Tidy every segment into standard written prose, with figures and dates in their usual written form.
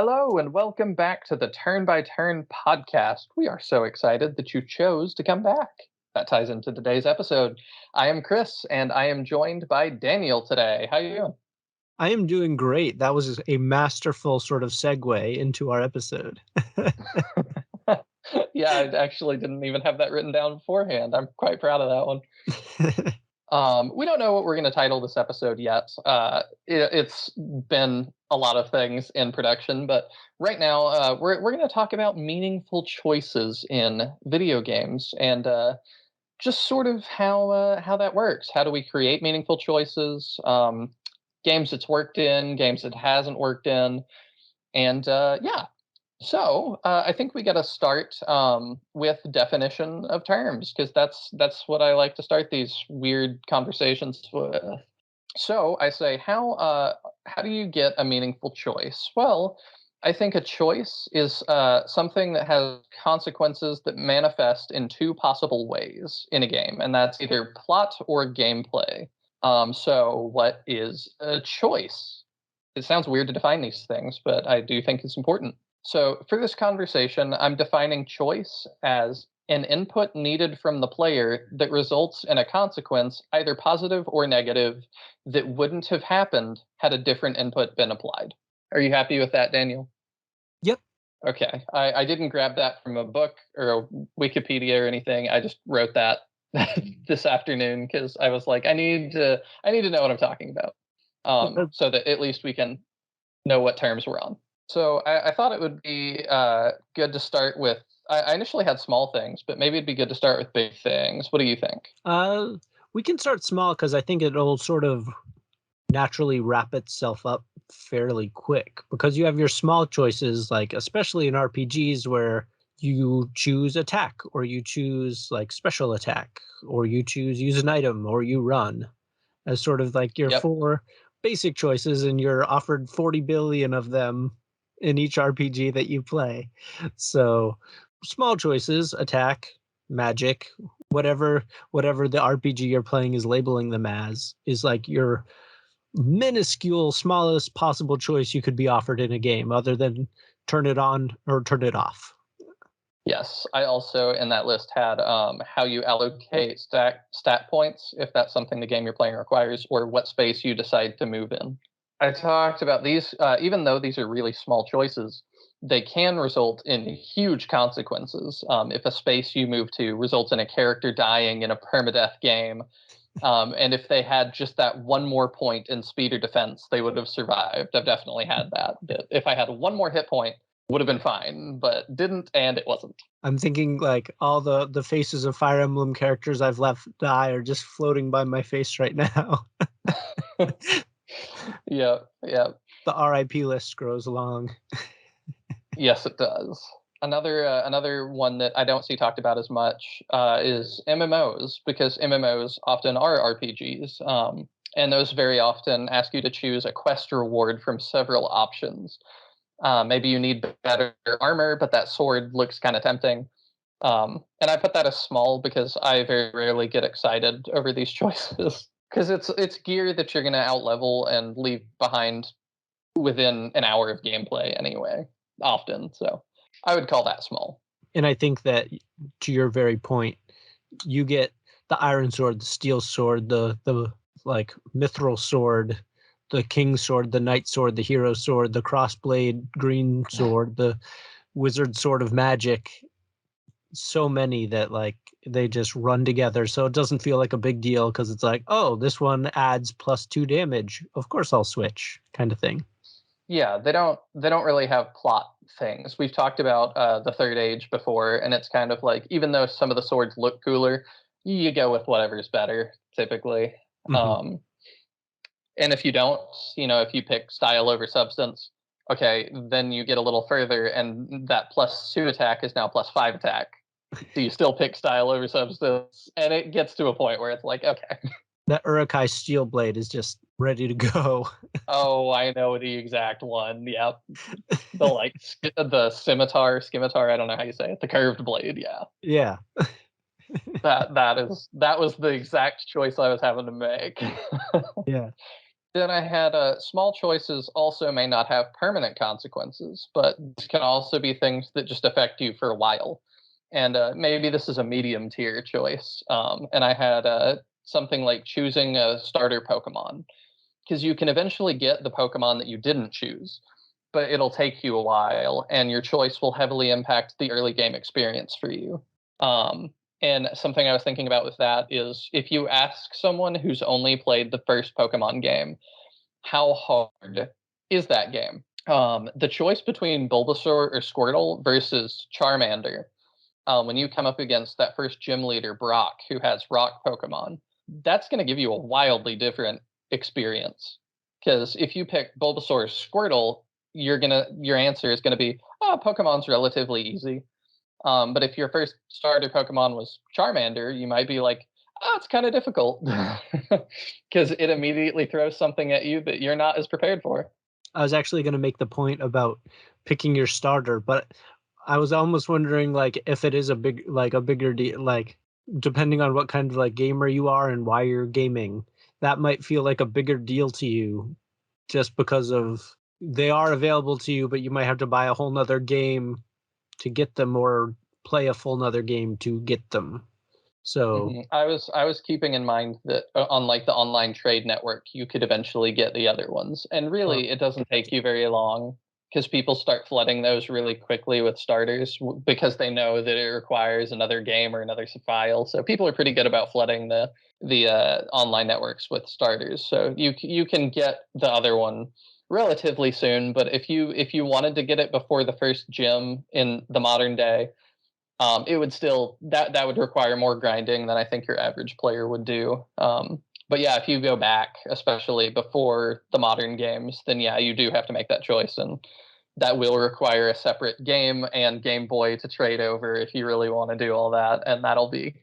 Hello and welcome back to the Turn by Turn podcast. We are so excited that you chose to come back. That ties into today's episode. I am Chris and I am joined by Daniel today. How you doing? I am doing great. That was a masterful sort of segue into our episode. Yeah, I actually didn't even have that written down beforehand. I'm quite proud of that one. We don't know what we're going to title this episode yet. It's been a lot of things in production, but right now we're going to talk about meaningful choices in video games and just sort of how that works. How do we create meaningful choices? Games it's worked in, games it hasn't worked in, and yeah, I think we got to start with definition of terms because that's what I like to start these weird conversations with. So I say, how do you get a meaningful choice? Well, I think a choice is something that has consequences that manifest in two possible ways in a game, and that's either plot or gameplay. So what is a choice? It sounds weird to define these things, but I do think it's important. So, for this conversation, I'm defining choice as an input needed from the player that results in a consequence, either positive or negative, that wouldn't have happened had a different input been applied. Are you happy with that, Daniel? Yep. Okay. I didn't grab that from a book or a Wikipedia or anything. I just wrote that this afternoon because I was like, I need to know what I'm talking about. So that at least we can know what terms we're on. So I thought it would be good to start with. I initially had small things, but maybe it'd be good to start with big things. What do you think? Uh, we can start small because I think it'll sort of naturally wrap itself up fairly quick because you have your small choices, like especially in RPGs where you choose attack or you choose like special attack or you choose use an item or you run as sort of like your Yep. four basic choices, and you're offered 40 billion of them in each RPG that you play. So small choices, attack, magic, whatever the RPG you're playing is labeling them as, is like your minuscule, smallest possible choice you could be offered in a game, other than turn it on or turn it off. Yes. I also in that list had how you allocate stat points if that's something the game you're playing requires, or what space you decide to move in. I talked about these, even though these are really small choices, they can result in huge consequences. If a space you move to results in a character dying in a permadeath game, and if they had just that one more point in speed or defense, they would have survived. I've definitely had that. That if I had one more hit point, would have been fine, but didn't, and it wasn't. I'm thinking like all the faces of Fire Emblem characters I've left die are just floating by my face right now. Yeah, yeah. The RIP list grows along. Yes, it does. Another one that I don't see talked about as much is MMOs because MMOs often are RPGs, and those very often ask you to choose a quest reward from several options. Maybe you need better armor, but that sword looks kind of tempting. And I put that as small because I very rarely get excited over these choices because it's gear that you're going to outlevel and leave behind within an hour of gameplay anyway, often. So I would call that small. And I think that, to your very point, you get the iron sword, the steel sword, the like mithril sword, the king's sword, the knight sword, the hero sword, the crossblade green sword, the wizard sword of magic. So many that like they just run together, so it doesn't feel like a big deal because it's like, oh, this one adds +2 damage. Of course, I'll switch, kind of thing. Yeah, they don't really have plot things. We've talked about the third age before, and it's kind of like even though some of the swords look cooler, you go with whatever's better typically. Hmm. Um, and if you don't, if you pick style over substance, okay, then you get a little further, and that +2 attack is now +5 attack. Do you still pick style over substance? And it gets to a point where it's like, okay, That Urukai steel blade is just ready to go. oh, I know the exact one. Yep, the the scimitar. I don't know how you say it. The curved blade. Yeah, Yeah. that was the exact choice I was having to make. Yeah. Then I had small choices also may not have permanent consequences, but this can also be things that just affect you for a while. And maybe this is a medium tier choice. And I had something like choosing a starter Pokemon, because you can eventually get the Pokemon that you didn't choose, but it'll take you a while, and your choice will heavily impact the early game experience for you. Um, and something I was thinking about with that is if you ask someone who's only played the first Pokemon game, how hard is that game? The choice between Bulbasaur or Squirtle versus Charmander, when you come up against that first gym leader, Brock, who has rock Pokemon, that's going to give you a wildly different experience. Because if you pick Bulbasaur or Squirtle, your answer is gonna be, oh, Pokemon's relatively easy. But if your first starter Pokemon was Charmander, you might be like, oh, it's kind of difficult, because it immediately throws something at you that you're not as prepared for. I was actually gonna make the point about picking your starter, but I was almost wondering, like, if it is a bigger deal, like, depending on what kind of, like, gamer you are and why you're gaming, that might feel like a bigger deal to you just because of they are available to you, but you might have to buy a whole 'nother game to get them or play a full 'nother game to get them. So, I was keeping in mind that on like the online trade network, you could eventually get the other ones, and uh, really, it doesn't take you very long because people start flooding those really quickly with starters because they know that it requires another game or another file. So people are pretty good about flooding the online networks with starters. So you can get the other one relatively soon. But if you wanted to get it before the first gym in the modern day, it would still that would require more grinding than I think your average player would do. But yeah, if you go back, especially before the modern games, then yeah, you do have to make that choice, and that will require a separate game and Game Boy to trade over if you really want to do all that, and that'll be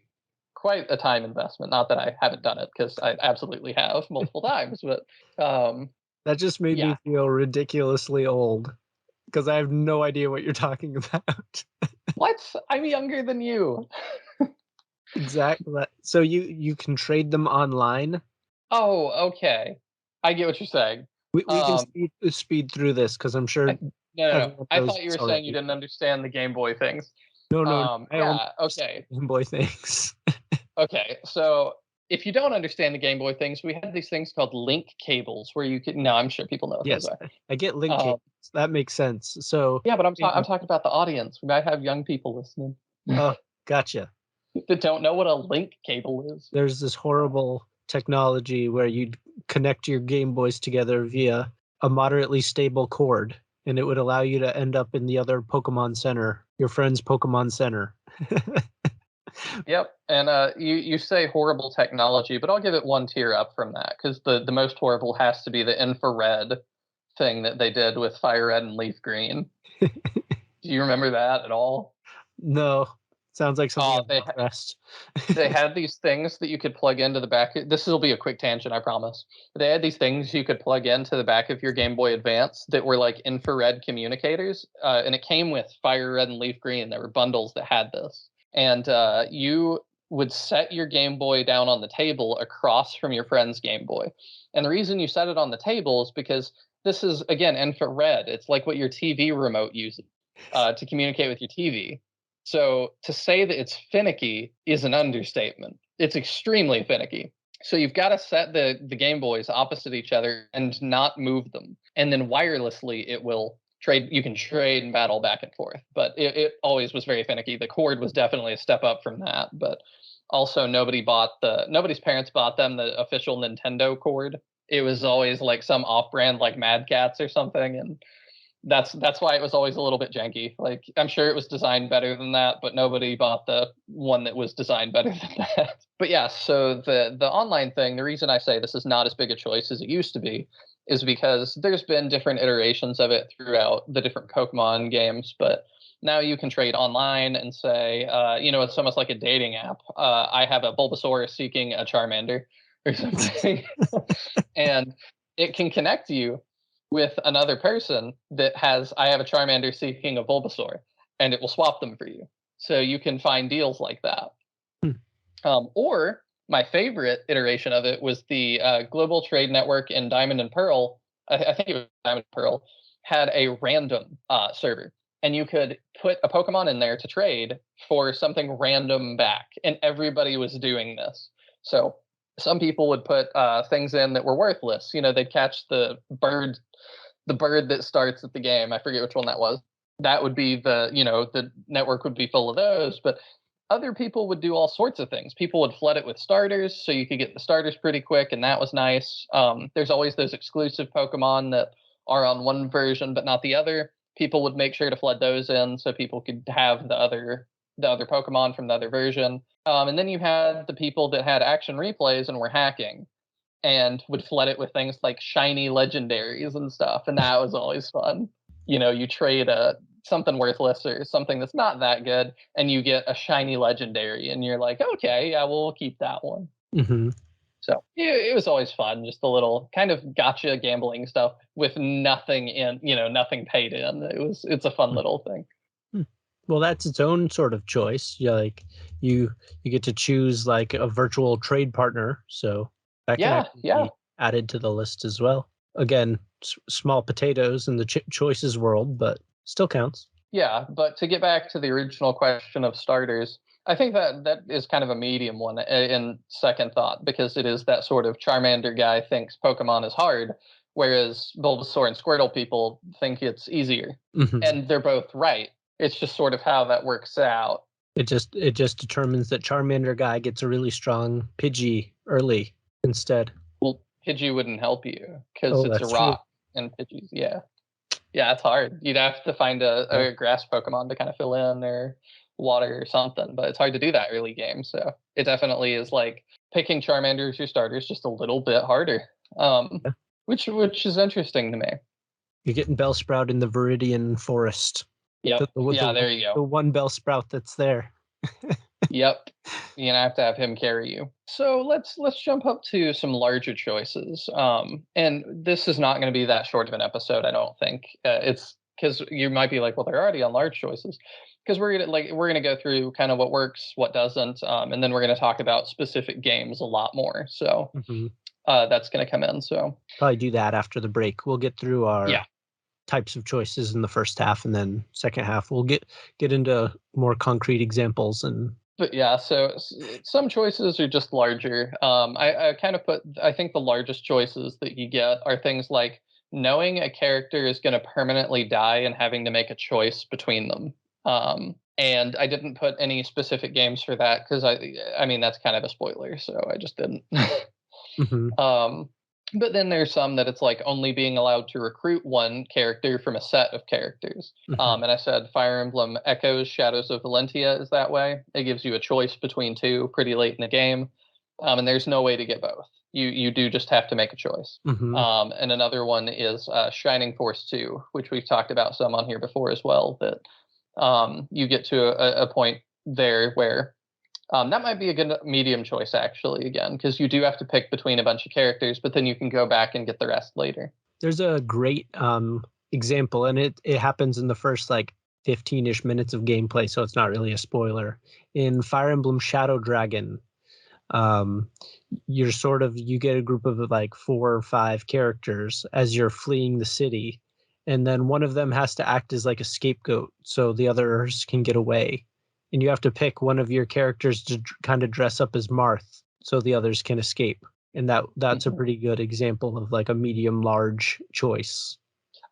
quite a time investment. Not that I haven't done it because I absolutely have multiple times, but that just made yeah. me feel ridiculously old because I have no idea what you're talking about. What? I'm younger than you. Exactly. So you can trade them online? Oh, okay. I get what you're saying. We can Um, speed through this because 'cause I'm I sure no. everyone I knows thought you this were saying you already. didn't understand the Game Boy things. No, I only Yeah, understand okay. Game Boy things. Okay, so if you don't understand the Game Boy things, we had these things called link cables where you could no, I'm sure people know what those Yes, are. I get link Um, cables, that makes sense. So, yeah, but I'm in talking about the audience. We might have young people listening oh, gotcha. that don't know what a link cable is. There's this horrible technology where you'd connect your Game Boys together via a moderately stable cord, and it would allow you to end up in the other Pokemon Center, your friend's Pokemon Center. Yep, and you say horrible technology, but I'll give it one tier up from that because the most horrible has to be the infrared thing that they did with Fire Red and Leaf Green. Do you remember that at all? No, sounds like something Oh, I've repressed. they had these things that you could plug into the back. This will be a quick tangent, I promise. They had these things you could plug into the back of your Game Boy Advance that were like infrared communicators, and it came with Fire Red and Leaf Green. There were bundles that had this, and you would set your Game Boy down on the table across from your friend's Game Boy. And the reason you set it on the table is because this is again infrared. It's like what your TV remote uses to communicate with your TV. So to say that it's finicky is an understatement. It's extremely finicky. So you've got to set the Game Boys opposite each other and not move them. And then wirelessly it will trade you can trade and battle back and forth. But it always was very finicky. The cord was definitely a step up from that. But also nobody's parents bought them the official Nintendo cord. It was always like some off brand like Mad Cats or something. And that's why it was always a little bit janky. Like I'm sure it was designed better than that, but nobody bought the one that was designed better than that. But yeah, so the online thing, the reason I say this is not as big a choice as it used to be is because there's been different iterations of it throughout the different Pokemon games, but now you can trade online and say, it's almost like a dating app. I have a Bulbasaur seeking a Charmander or something, and it can connect you with another person that has I have a Charmander seeking a Bulbasaur, and it will swap them for you. So you can find deals like that. Hmm. Or My favorite iteration of it was the Global Trade Network in Diamond and Pearl. I think it was Diamond and Pearl had a random server, and you could put a Pokemon in there to trade for something random back, and everybody was doing this. So some people would put things in that were worthless. They'd catch the bird that starts at the game. I forget which one that was. That would be the network would be full of those, but other people would do all sorts of things. People would flood it with starters, so you could get the starters pretty quick, and that was nice. There's always those exclusive Pokemon that are on one version but not the other. People would make sure to flood those in so people could have the other Pokemon from the other version. And then you had the people that had action replays and were hacking and would flood it with things like shiny legendaries and stuff, and that was always fun. You trade something worthless or something that's not that good, and you get a shiny legendary, and you're like, okay, yeah, we'll keep that one. Mm-hmm. So it was always fun, just a little kind of gotcha gambling stuff with nothing nothing paid in. It's a fun little thing. Well, that's its own sort of choice. Like you get to choose like a virtual trade partner, so that can actually be added to the list as well. Again, small potatoes in the choices world, but still counts. Yeah, but to get back to the original question of starters, I think that is kind of a medium one in second thought, because it is that sort of Charmander guy thinks Pokemon is hard, whereas Bulbasaur and Squirtle people think it's easier. Mm-hmm. And they're both right. It's just sort of how that works out. It just determines that Charmander guy gets a really strong Pidgey early instead. Well, Pidgey wouldn't help you because it's a rock, and Pidgey's, yeah, it's hard. You'd have to find a grass Pokemon to kind of fill in, or water or something, but it's hard to do that early game. So it definitely is like picking Charmander as your starter is just a little bit harder, which is interesting to me. You're getting Bellsprout in the Viridian Forest. Yep. There you go. The one Bellsprout that's there. Yep. You have to have him carry you. So let's jump up to some larger choices. And this is not going to be that short of an episode, I don't think. It's because you might be like, well, they're already on large choices. Because we're gonna go through kind of what works, what doesn't, and then we're gonna talk about specific games a lot more. So that's gonna come in. So probably do that after the break. We'll get through our types of choices in the first half, and then second half we'll get into more concrete examples. But yeah, so some choices are just larger. I kind of I think the largest choices that you get are things like knowing a character is going to permanently die and having to make a choice between them. And I didn't put any specific games for that because I mean that's kind of a spoiler, so I just didn't. But then there's some that it's like only being allowed to recruit one character from a set of characters. And I said Fire Emblem Echoes Shadows of Valentia is that way. It gives you a choice between two pretty late in the game. And there's no way to get both. You do just have to make a choice. And another one is Shining Force 2, which we've talked about some on here before as well, that you get to a point there where that might be a good medium choice, actually, again, because you do have to pick between a bunch of characters, but then you can go back and get the rest later. There's a great example, and it happens in the first, 15-ish minutes of gameplay, so it's not really a spoiler. In Fire Emblem Shadow Dragon, you get a group of, 4 or 5 characters as you're fleeing the city, and then one of them has to act as, a scapegoat so the others can get away. And you have to pick one of your characters to kind of dress up as Marth so the others can escape. And that's a pretty good example of a medium large choice.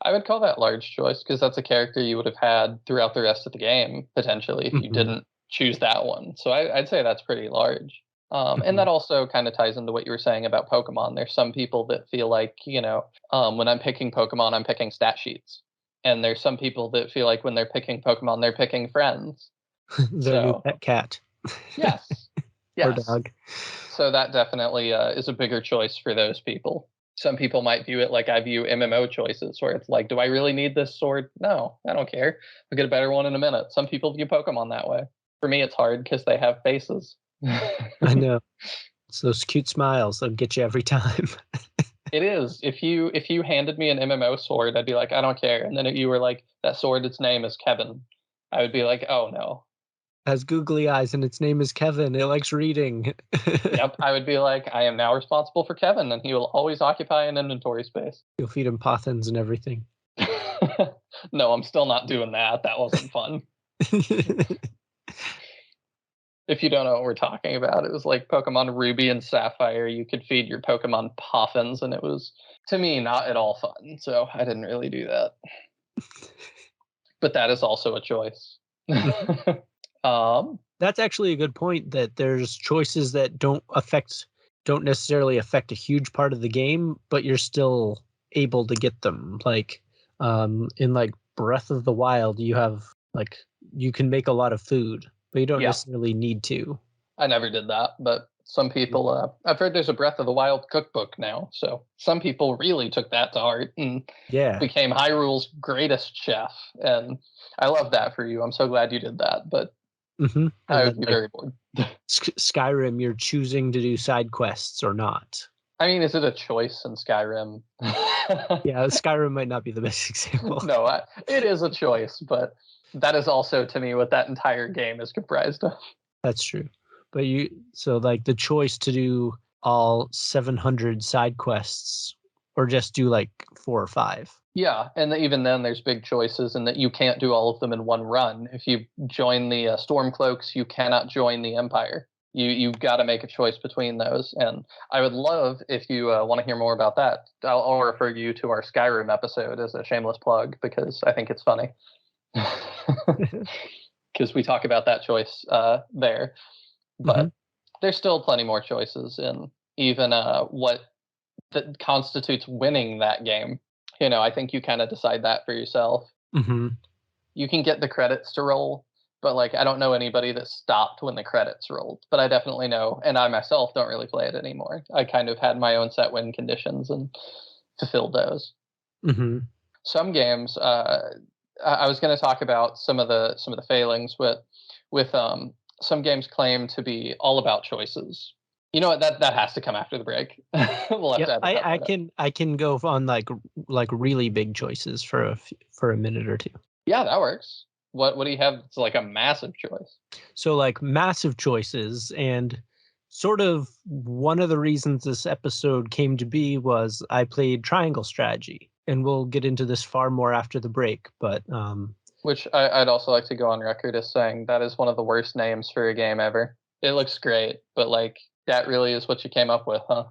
I would call that large choice because that's a character you would have had throughout the rest of the game, potentially, if you didn't choose that one. So I'd say that's pretty large. And that also kind of ties into what you were saying about Pokemon. There's some people that feel like, when I'm picking Pokemon, I'm picking stat sheets. And there's some people that feel like when they're picking Pokemon, they're picking friends. Their new pet cat. Yes. Or dog. So that definitely is a bigger choice for those people. Some people might view it like I view MMO choices, where it's like, do I really need this sword? No, I don't care. I'll get a better one in a minute. Some people view Pokemon that way. For me, it's hard because they have faces. I know. It's those cute smiles that'll get you every time. It is. If you handed me an MMO sword, I'd be like, I don't care. And then if you were like, that sword, its name is Kevin, I would be like, oh no. has googly eyes and its name is Kevin. It likes reading. Yep, I would be like, I am now responsible for Kevin, and he will always occupy an inventory space. You'll feed him pothins and everything. No, I'm still not doing that. That wasn't fun. If you don't know what we're talking about, it was like Pokemon Ruby and Sapphire. You could feed your Pokemon poffins, and it was, to me, not at all fun. So I didn't really do that. But that is also a choice. That's actually a good point, that there's choices that don't necessarily affect a huge part of the game, but you're still able to get them. Like in like Breath of the Wild, you can make a lot of food, but you don't Yeah, necessarily need to. I never did that, but some people, I've heard there's a Breath of the Wild cookbook now. So some people really took that to heart and Yeah. became Hyrule's greatest chef. And I love that for you. I'm so glad you did that, but I would be very bored. Skyrim, you're choosing to do side quests or not. I mean, is it a choice in Skyrim? Yeah, Skyrim might not be the best example. No, it is a choice, but that is also, to me, what that entire game is comprised of. That's true. But so like the choice to do all 700 side quests or just do like 4 or 5. Yeah, and even then, there's big choices in that you can't do all of them in one run. If you join the Stormcloaks, you cannot join the Empire. You've got to make a choice between those. And I would love, if you want to hear more about that, I'll refer you to our Skyrim episode as a shameless plug, because I think it's funny. Because we talk about that choice there. But there's still plenty more choices in even what that constitutes winning that game. You know, I think you kind of decide that for yourself. You can get the credits to roll, but like, I don't know anybody that stopped when the credits rolled. But I definitely know, and I myself don't really play it anymore. I kind of had my own set win conditions and fulfilled those. Some games, I was going to talk about some of the failings with some games claim to be all about choices. You know what? That has to come after the break. We'll have to edit I can go on like really big choices for a minute or two. Yeah, that works. What do you have? It's like a massive choice. So like massive choices, and sort of one of the reasons this episode came to be was I played Triangle Strategy, and we'll get into this far more after the break. But which I'd also like to go on record as saying that is one of the worst names for a game ever. It looks great, but like, that really is what you came up with, huh?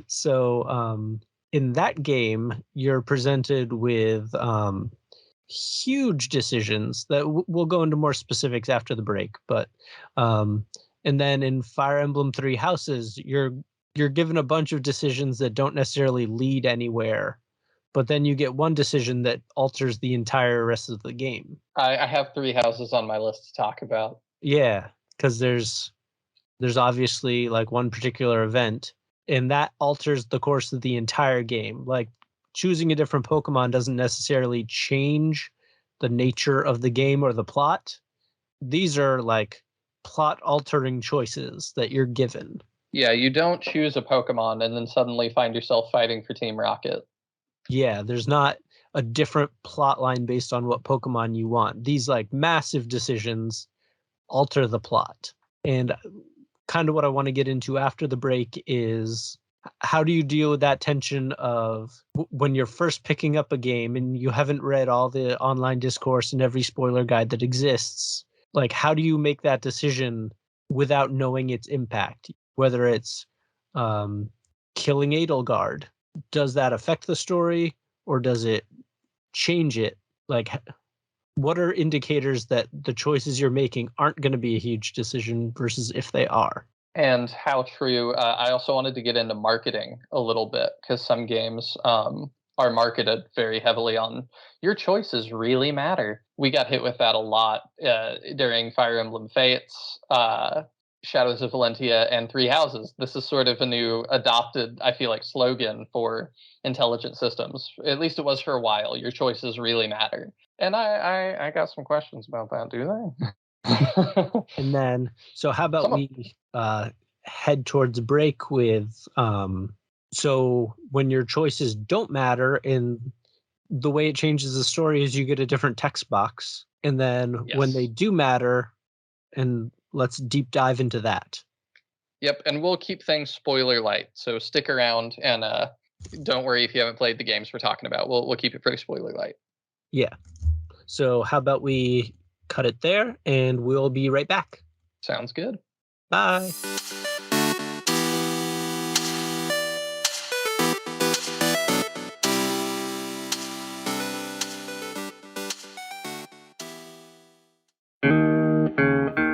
So in that game, you're presented with huge decisions that we'll go into more specifics after the break. But and then in Fire Emblem Three Houses, you're given a bunch of decisions that don't necessarily lead anywhere, but then you get one decision that alters the entire rest of the game. I have Three Houses on my list to talk about. Yeah, because there's obviously like one particular event, and that alters the course of the entire game. Like choosing a different Pokemon doesn't necessarily change the nature of the game or the plot. These are like plot altering choices that you're given. Yeah, you don't choose a Pokemon and then suddenly find yourself fighting for Team Rocket. Yeah, there's not a different plot line based on what Pokemon you want. These like massive decisions alter the plot. And kind of what I want to get into after the break is, how do you deal with that tension of when you're first picking up a game and you haven't read all the online discourse and every spoiler guide that exists? Like, how do you make that decision without knowing its impact? Whether it's killing Edelgard, does that affect the story or does it change it? Like, what are indicators that the choices you're making aren't going to be a huge decision versus if they are? And how true. I also wanted to get into marketing a little bit, because some games are marketed very heavily on your choices really matter. We got hit with that a lot during Fire Emblem Fates, Shadows of Valentia, and Three Houses. This is sort of a new adopted, I feel like, slogan for intelligent systems. At least it was for a while. Your choices really matter. And I got some questions about that. Do they? And then, so how about we head towards break with, so when your choices don't matter, and the way it changes the story is you get a different text box And then when they Yes. do matter, and let's deep dive into that. Yep, and we'll keep things spoiler light. So stick around and don't worry if you haven't played the games we're talking about. We'll keep it pretty spoiler light. Yeah. So how about we cut it there, and we'll be right back. Sounds good. Bye.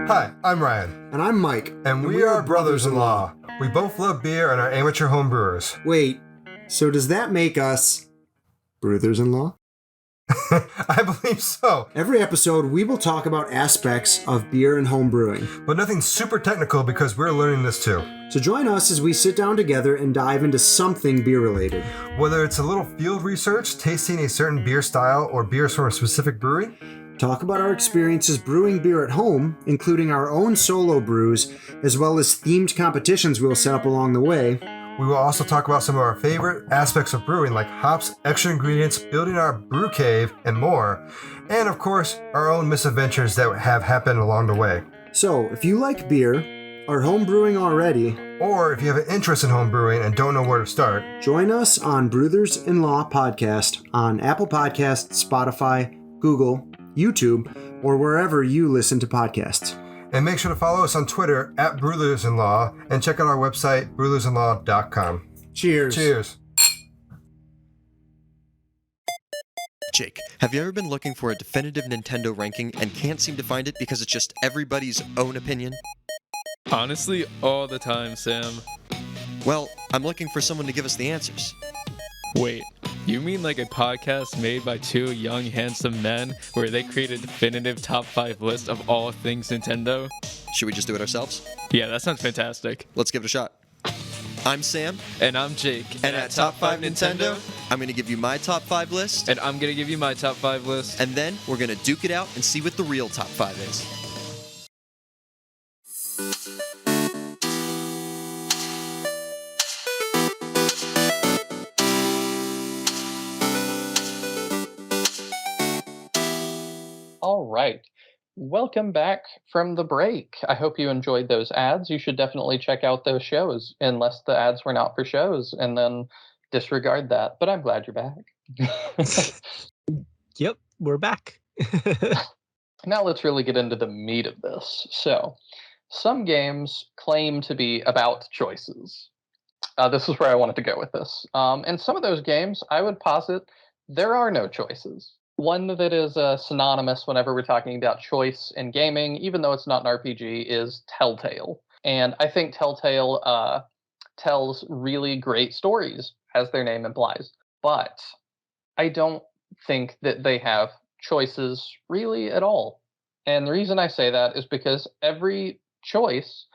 Hi, I'm Ryan. And I'm Mike. And we are brothers-in-law. We both love beer and are amateur home brewers. Wait, so does that make us brothers-in-law? I believe so. Every episode, we will talk about aspects of beer and home brewing. But nothing super technical because we're learning this too. So join us as we sit down together and dive into something beer-related. Whether it's a little field research, tasting a certain beer style, or beers from a specific brewery, talk about our experiences brewing beer at home, including our own solo brews, as well as themed competitions we'll set up along the way. we will also talk about some of our favorite aspects of brewing, like hops, extra ingredients, building our brew cave, and more. And of course, our own misadventures that have happened along the way. So, if you like beer, are home brewing already, or if you have an interest in home brewing and don't know where to start, join us on Brothers-in-Law Podcast on Apple Podcasts, Spotify, Google, YouTube, or wherever you listen to podcasts. And make sure to follow us on Twitter at Brothers-in-Law and check out our website, brothersinlaw.com. Cheers. Cheers. Jake, have you ever been looking for a definitive Nintendo ranking and can't seem to find it because it's just everybody's own opinion? Honestly, all the time, Sam. Well, I'm looking for someone to give us the answers. Wait, you mean like a podcast made by two young, handsome men where they create a definitive top 5 list of all things Nintendo? Should we just do it ourselves? Yeah, that sounds fantastic. Let's give it a shot. I'm Sam. And I'm Jake. And at Top 5 Nintendo, I'm going to give you my top 5 list. And I'm going to give you my top 5 list. And then we're going to duke it out and see what the real top 5 is. All right. Welcome back from the break. I hope you enjoyed those ads. You should definitely check out those shows, unless the ads were not for shows, and then disregard that. But I'm glad you're back. Yep, we're back. Now let's really get into the meat of this. So, some games claim to be about choices. This is where I wanted to go with this. And some of those games, I would posit, there are no choices. One that is synonymous whenever we're talking about choice in gaming, even though it's not an RPG, is Telltale. And I think Telltale tells really great stories, as their name implies. But I don't think that they have choices really at all. And the reason I say that is because every choice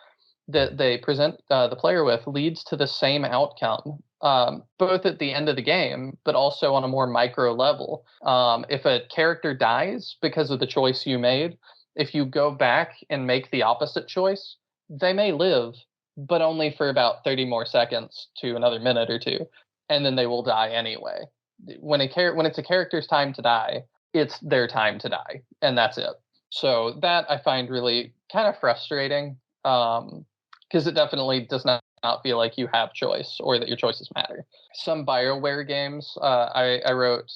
that they present the player with leads to the same outcome, both at the end of the game, but also on a more micro level. If a character dies because of the choice you made, if you go back and make the opposite choice, they may live, but only for about 30 more seconds to another minute or two, and then they will die anyway. When it's a character's time to die, it's their time to die, and that's it. So that I find really kind of frustrating. Because it definitely does not feel like you have choice or that your choices matter. Some BioWare games I wrote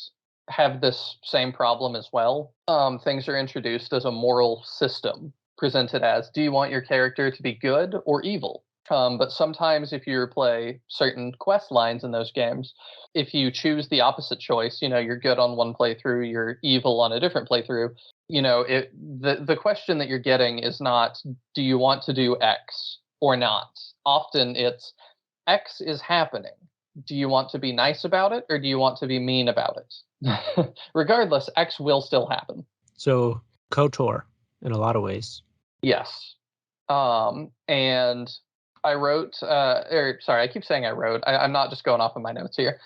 have this same problem as well. Things are introduced as a moral system, presented as, do you want your character to be good or evil? But sometimes if you play certain quest lines in those games, if you choose the opposite choice, you're good on one playthrough, you're evil on a different playthrough, the question that you're getting is not, do you want to do X or not? Often it's, X is happening. Do you want to be nice about it or do you want to be mean about it? Regardless, X will still happen. So, KOTOR in a lot of ways. Yes. And I wrote, I keep saying I wrote. I'm not just going off of my notes here.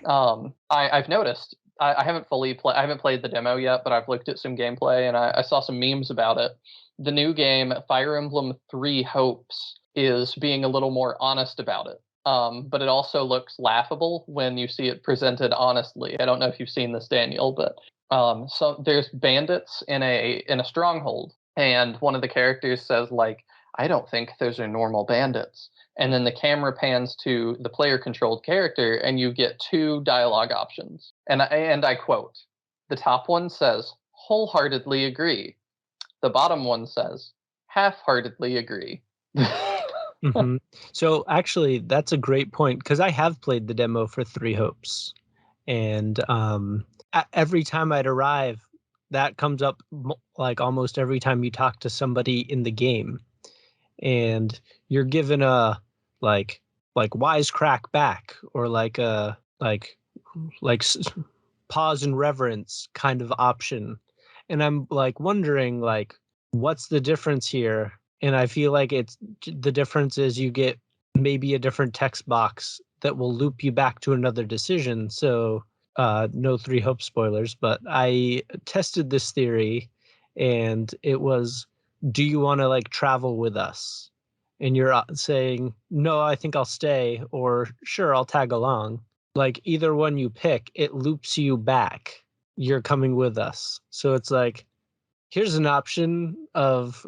I've noticed, I haven't I haven't played the demo yet, but I've looked at some gameplay and I saw some memes about it. The new game, Fire Emblem 3 Hopes, is being a little more honest about it. But it also looks laughable when you see it presented honestly. I don't know if you've seen this, Daniel, but So there's bandits in a stronghold, and one of the characters says like, "I don't think those are normal bandits." And then the camera pans to the player-controlled character, and you get two dialogue options. And I quote: "The top one says, 'Wholeheartedly agree.' The bottom one says, 'Half-heartedly agree.'" Hmm. So actually, that's a great point because I have played the demo for Three Hopes, and every time I'd arrive, that comes up like almost every time you talk to somebody in the game, and you're given a like wisecrack back or like a like pause and reverence kind of option, and I'm like wondering like what's the difference here, and I feel like the difference is you get maybe a different text box that will loop you back to another decision. So no Three Hope spoilers, but I tested this theory, and it was, do you want to like travel with us? And you're saying, no, I think I'll stay, or sure, I'll tag along. Like either one you pick, it loops you back. You're coming with us. So it's like, here's an option of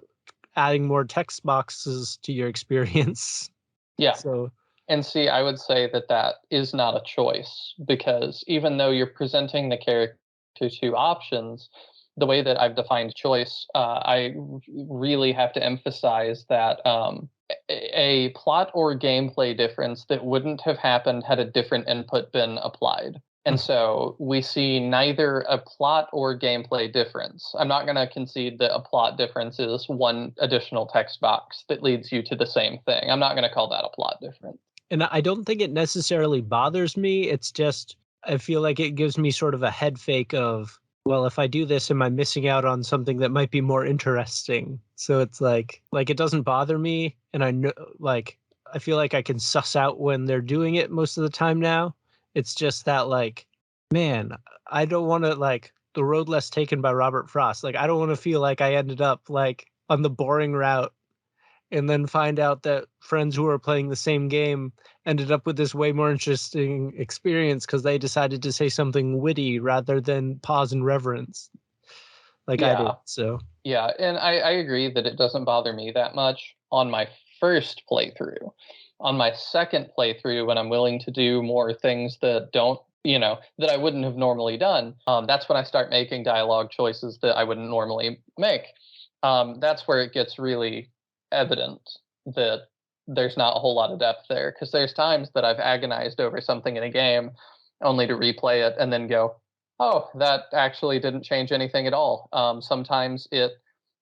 adding more text boxes to your experience. Yeah. So, And see, I would say that that is not a choice, because even though you're presenting the character two options, the way that I've defined choice, really have to emphasize that a plot or gameplay difference that wouldn't have happened had a different input been applied. And so we see neither a plot or gameplay difference. I'm not going to concede that a plot difference is one additional text box that leads you to the same thing. I'm not going to call that a plot difference. and I don't think it necessarily bothers me. It's just, I feel like it gives me sort of a head fake of, well, if I do this, am I missing out on something that might be more interesting? So it's like it doesn't bother me. And I know, like, I feel like I can suss out when they're doing it most of the time now. It's just that, like, man, I don't want to, like, the road less taken by Robert Frost. Like, I don't want to feel like I ended up, like, on the boring route and then find out that friends who are playing the same game ended up with this way more interesting experience because they decided to say something witty rather than pause and reverence like I did. So Yeah, and I agree that it doesn't bother me that much on my first playthrough. On my second playthrough, when I'm willing to do more things that don't, that I wouldn't have normally done, that's when I start making dialogue choices that I wouldn't normally make. That's where it gets really evident that there's not a whole lot of depth there, because there's times that I've agonized over something in a game only to replay it and then go, oh, that actually didn't change anything at all. Sometimes it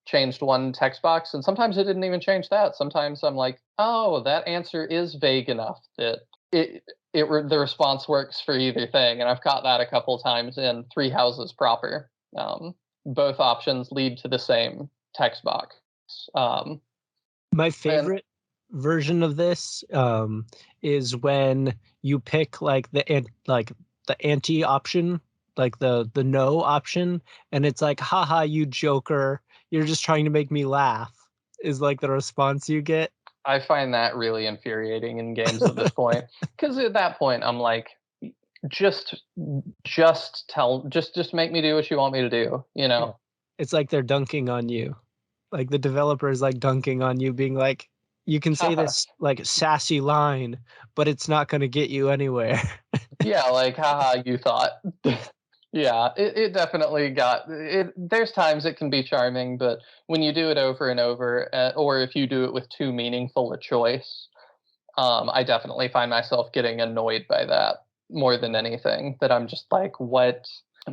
changed one text box, and sometimes it didn't even change that. Sometimes I'm like, oh, that answer is vague enough that the response works for either thing. And I've caught that a couple times in Three Houses proper. Both options lead to the same text box. my favorite version of this is when you pick like the anti option, like the no option, and it's like, haha, you joker, you're just trying to make me laugh, is like the response you get. I find that really infuriating in games at this point, because at that point I'm like, just make me do what you want me to do. Yeah. It's like they're dunking on you. Like the developer is like dunking on you, being like, you can say this like sassy line, but it's not going to get you anywhere. Yeah, like, haha, you thought. Yeah, it definitely got it. There's times it can be charming, but when you do it over and over, or if you do it with too meaningful a choice, I definitely find myself getting annoyed by that more than anything. That I'm just like, what?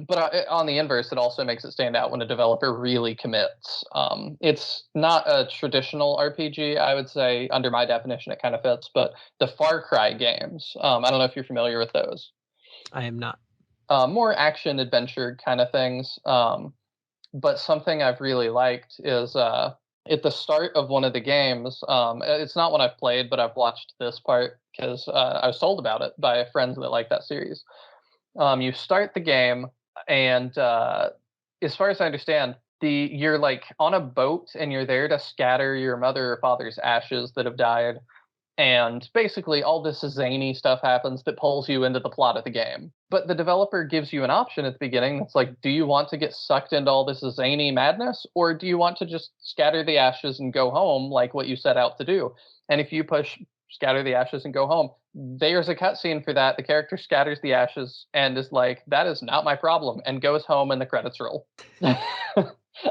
But on the inverse, it also makes it stand out when a developer really commits. It's not a traditional RPG, I would say. Under my definition, it kind of fits. But the Far Cry games, I don't know if you're familiar with those. I am not. More action adventure kind of things. But something I've really liked is at the start of one of the games. It's not one I've played, but I've watched this part because I was told about it by friends that like that series. You start the game, and as far as I understand, you're like on a boat, and you're there to scatter your mother or father's ashes that have died. And basically all this zany stuff happens that pulls you into the plot of the game. But the developer gives you an option at the beginning that's like, do you want to get sucked into all this zany madness, or do you want to just scatter the ashes and go home like what you set out to do? And if you push scatter the ashes and go home, there's a cutscene for that. The character scatters the ashes and is like, that is not my problem, and goes home and the credits roll.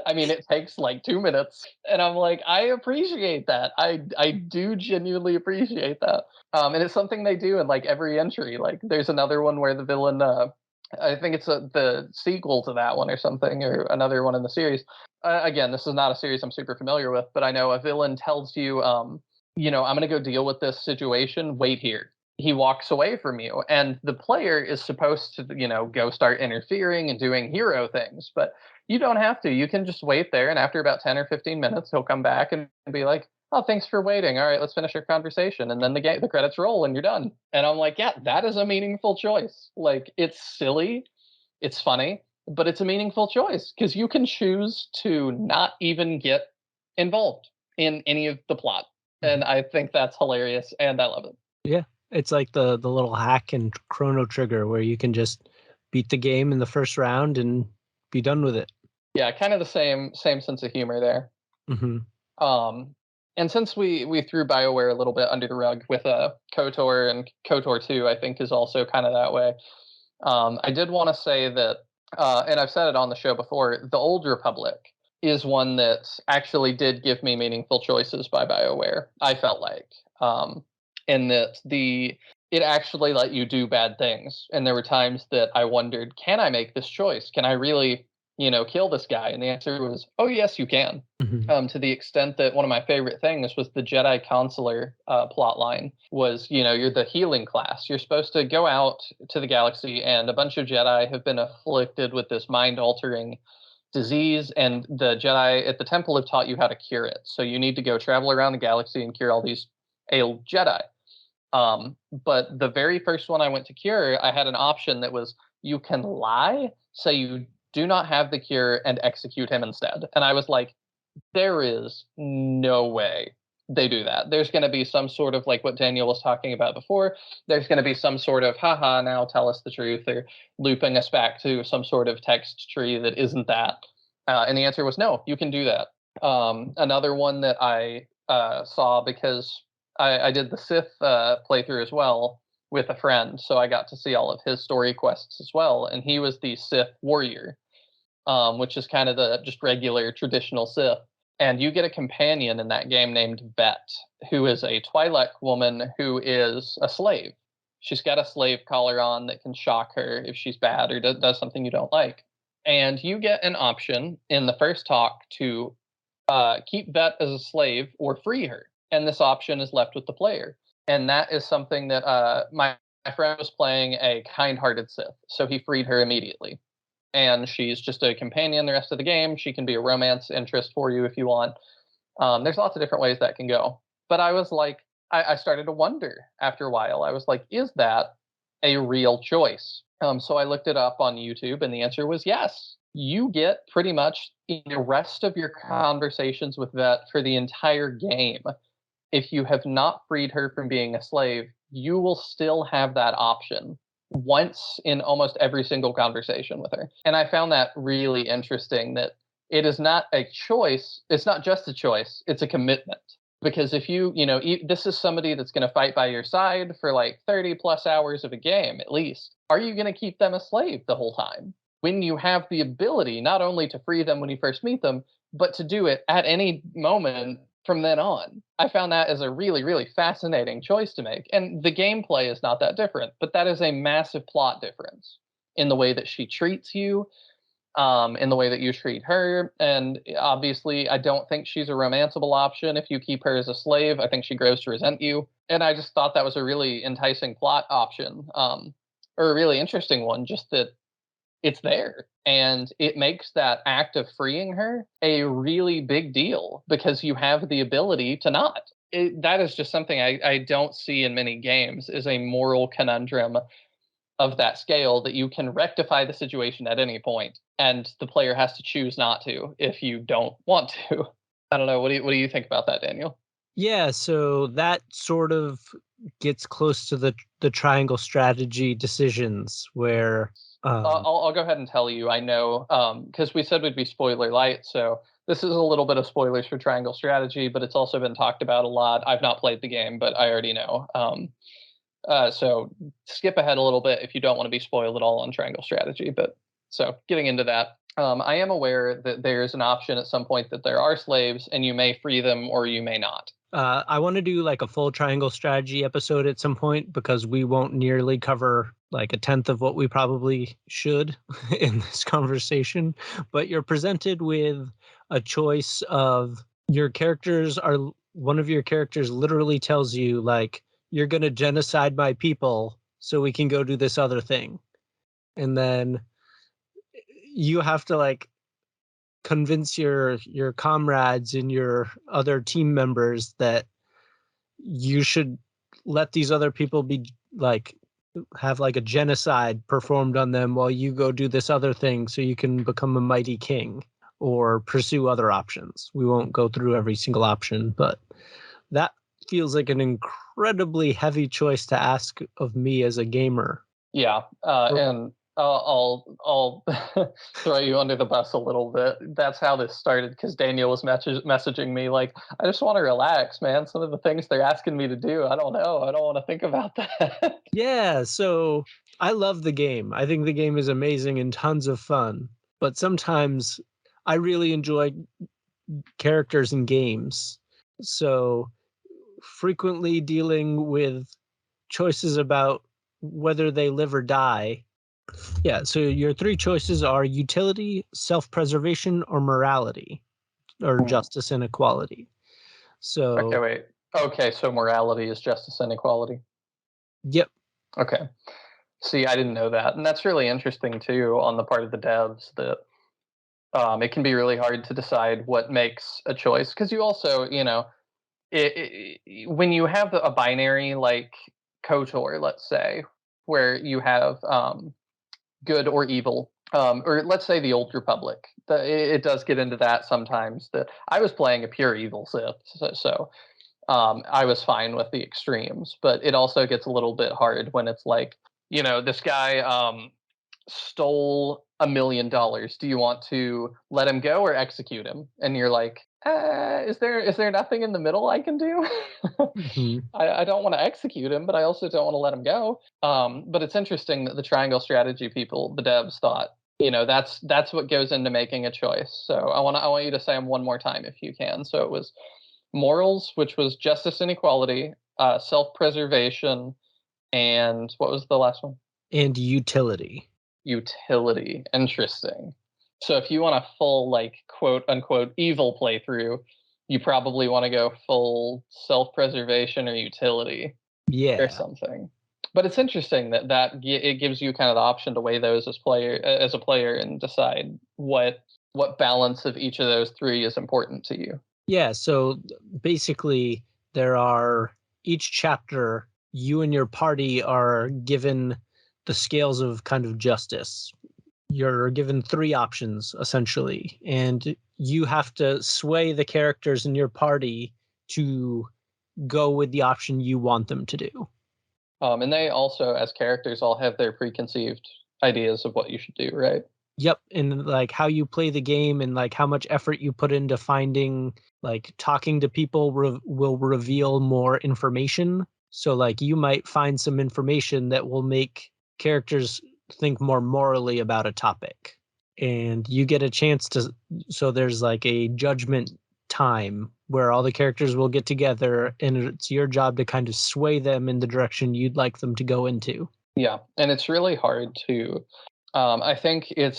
I mean, it takes like 2 minutes, and I'm like, I appreciate that. I do genuinely appreciate that. And it's something they do in like every entry. Like, there's another one where the villain, I think it's the sequel to that one or something, or another one in the series. Again, this is not a series I'm super familiar with, but I know a villain tells you, I'm going to go deal with this situation. Wait here. He walks away from you, and the player is supposed to, go start interfering and doing hero things, but you don't have to. You can just wait there, and after about 10 or 15 minutes, he'll come back and be like, oh, thanks for waiting. All right, let's finish our conversation. And then the credits roll and you're done. And I'm like, yeah, that is a meaningful choice. Like, it's silly, it's funny, but it's a meaningful choice because you can choose to not even get involved in any of the plot. And I think that's hilarious, and I love it. Yeah, it's like the little hack in Chrono Trigger where you can just beat the game in the first round and be done with it. Yeah, kind of the same sense of humor there. Mm-hmm. And since we threw BioWare a little bit under the rug with KOTOR, and KOTOR 2, I think, is also kind of that way. I did want to say that, and I've said it on the show before, the Old Republic is one that actually did give me meaningful choices by BioWare, I felt like. In that it actually let you do bad things. And there were times that I wondered, can I make this choice? Can I really, kill this guy? And the answer was, oh, yes, you can. Mm-hmm. To the extent that one of my favorite things was the Jedi Consular plot line was, you're the healing class. You're supposed to go out to the galaxy, and a bunch of Jedi have been afflicted with this mind-altering disease, and the Jedi at the temple have taught you how to cure it. So you need to go travel around the galaxy and cure all these ailed Jedi. But the very first one I went to cure, I had an option that was, you can lie, say you do not have the cure, and execute him instead. And I was like, there is no way they do that. There's going to be some sort of, like what Daniel was talking about before, there's going to be some sort of, haha, now tell us the truth, or looping us back to some sort of text tree that isn't that. And the answer was no, you can do that. Another one that I saw, because I did the Sith playthrough as well with a friend, so I got to see all of his story quests as well, and he was the Sith warrior, which is kind of the just regular traditional Sith. And you get a companion in that game named Bet, who is a Twi'lek woman who is a slave. She's got a slave collar on that can shock her if she's bad or does something you don't like. And you get an option in the first talk to keep Bet as a slave or free her. And this option is left with the player. And that is something that my friend was playing a kind-hearted Sith, so he freed her immediately. And she's just a companion the rest of the game. She can be a romance interest for you if you want. There's lots of different ways that can go. But I was like, I started to wonder after a while. I was like, is that a real choice? So I looked it up on YouTube, and the answer was yes. You get pretty much the rest of your conversations with Vet for the entire game. If you have not freed her from being a slave, you will still have that option once in almost every single conversation with her. And I found that really interesting, that it is not a choice. It's not just a choice. It's a commitment. Because if this is somebody that's going to fight by your side for like 30 plus hours of a game, at least, are you going to keep them a slave the whole time? When you have the ability not only to free them when you first meet them, but to do it at any moment from then on. I found that as a really, really fascinating choice to make. And the gameplay is not that different, but that is a massive plot difference in the way that she treats you, in the way that you treat her. And obviously, I don't think she's a romanceable option if you keep her as a slave. I think she grows to resent you. And I just thought that was a really enticing plot option, or a really interesting one, just that it's there. And it makes that act of freeing her a really big deal because you have the ability to not. That is just something I don't see in many games, is a moral conundrum of that scale, that you can rectify the situation at any point and the player has to choose not to if you don't want to. I don't know. What do you think about that, Daniel? Yeah, so that sort of gets close to the triangle strategy decisions where I'll go ahead and tell you. I know because we said we'd be spoiler light, so this is a little bit of spoilers for Triangle Strategy, but it's also been talked about a lot. I've not played the game, but I already know. So skip ahead a little bit if you don't want to be spoiled at all on Triangle Strategy. But so getting into that, I am aware that there's an option at some point that there are slaves, and you may free them or you may not. I want to do like a full triangle strategy episode at some point because we won't nearly cover like a tenth of what we probably should in this conversation. But you're presented with a choice of one of your characters literally tells you like, you're going to genocide my people so we can go do this other thing. And then you have to like convince your comrades and your other team members that you should let these other people be like have like a genocide performed on them while you go do this other thing so you can become a mighty king or pursue other options. We won't go through every single option, but that feels like an incredibly heavy choice to ask of me as a gamer. Yeah, and I'll throw you under the bus a little bit. That's how this started because Daniel was messaging me like, I just want to relax, man. Some of the things they're asking me to do, I don't know. I don't want to think about that. Yeah, so I love the game. I think the game is amazing and tons of fun. But sometimes I really enjoy characters in games. So frequently dealing with choices about whether they live or die. Yeah, so your three choices are utility, self-preservation, or morality, or justice and equality. Okay, So, wait. Okay, so morality is justice and equality. yep. Okay. See, I didn't know that, and that's really interesting too on the part of the devs that it can be really hard to decide what makes a choice because you also, when you have a binary like KOTOR, let's say, where you have good or evil, or let's say the Old Republic, it does get into that sometimes. That I was playing a pure evil Sith, so I was fine with the extremes, but it also gets a little bit hard when it's like, this guy stole $1 million. Do you want to let him go or execute him? And you're like, is there nothing in the middle I can do? Mhm. I don't want to execute him, but I also don't want to let him go. But it's interesting that the triangle strategy people, the devs, thought, that's what goes into making a choice. So I want you to say them one more time if you can. So it was morals, which was justice and equality, self-preservation, and what was the last one? And utility. Utility. Interesting. So if you want a full, like, quote unquote evil playthrough, you probably want to go full self-preservation or utility or Yeah. something. But it's interesting that it gives you kind of the option to weigh those as a player and decide what balance of each of those three is important to you. Yeah, so basically each chapter, you and your party are given the scales of kind of justice. You're given three options essentially, and you have to sway the characters in your party to go with the option you want them to do. And they also, as characters, all have their preconceived ideas of what you should do, right? Yep, and like how you play the game and like how much effort you put into finding like talking to people will reveal more information. So like you might find some information that will make characters think more morally about a topic. And you get a chance to so there's like a judgment time where all the characters will get together and it's your job to kind of sway them in the direction you'd like them to go into. Yeah, and it's really hard to. I think it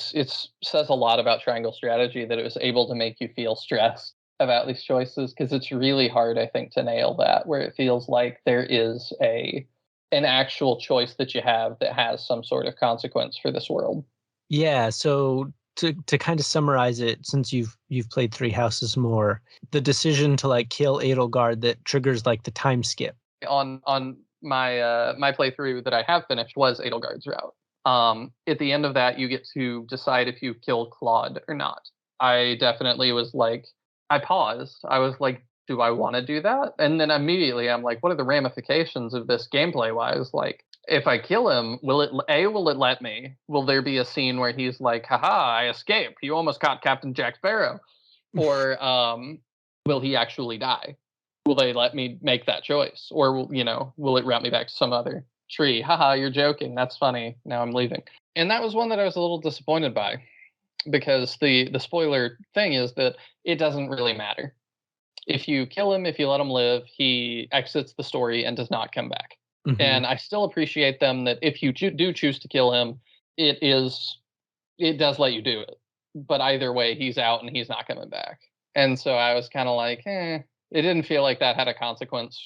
says a lot about Triangle Strategy that it was able to make you feel stressed about these choices because it's really hard, I think, to nail that where it feels like there is an actual choice that you have that has some sort of consequence for this world. Yeah, so to kind of summarize it, since you've played Three Houses more, the decision to like kill Edelgard that triggers like the time skip. On my playthrough that I have finished was Edelgard's route. At the end of that, you get to decide if you kill Claude or not. I definitely was like, I paused. I was like, do I want to do that? And then immediately I'm like, what are the ramifications of this gameplay wise? Like, if I kill him, will it let me? Will there be a scene where he's like, haha, I escaped. You almost caught Captain Jack Sparrow. Or will he actually die? Will they let me make that choice? Or, will it route me back to some other tree? Haha, you're joking. That's funny. Now I'm leaving. And that was one that I was a little disappointed by, because the spoiler thing is that it doesn't really matter. If you kill him, if you let him live, he exits the story and does not come back. Mhm. And I still appreciate them that if you do choose to kill him, it does let you do it. But either way, he's out and he's not coming back. And so I was kind of like, it didn't feel like that had a consequence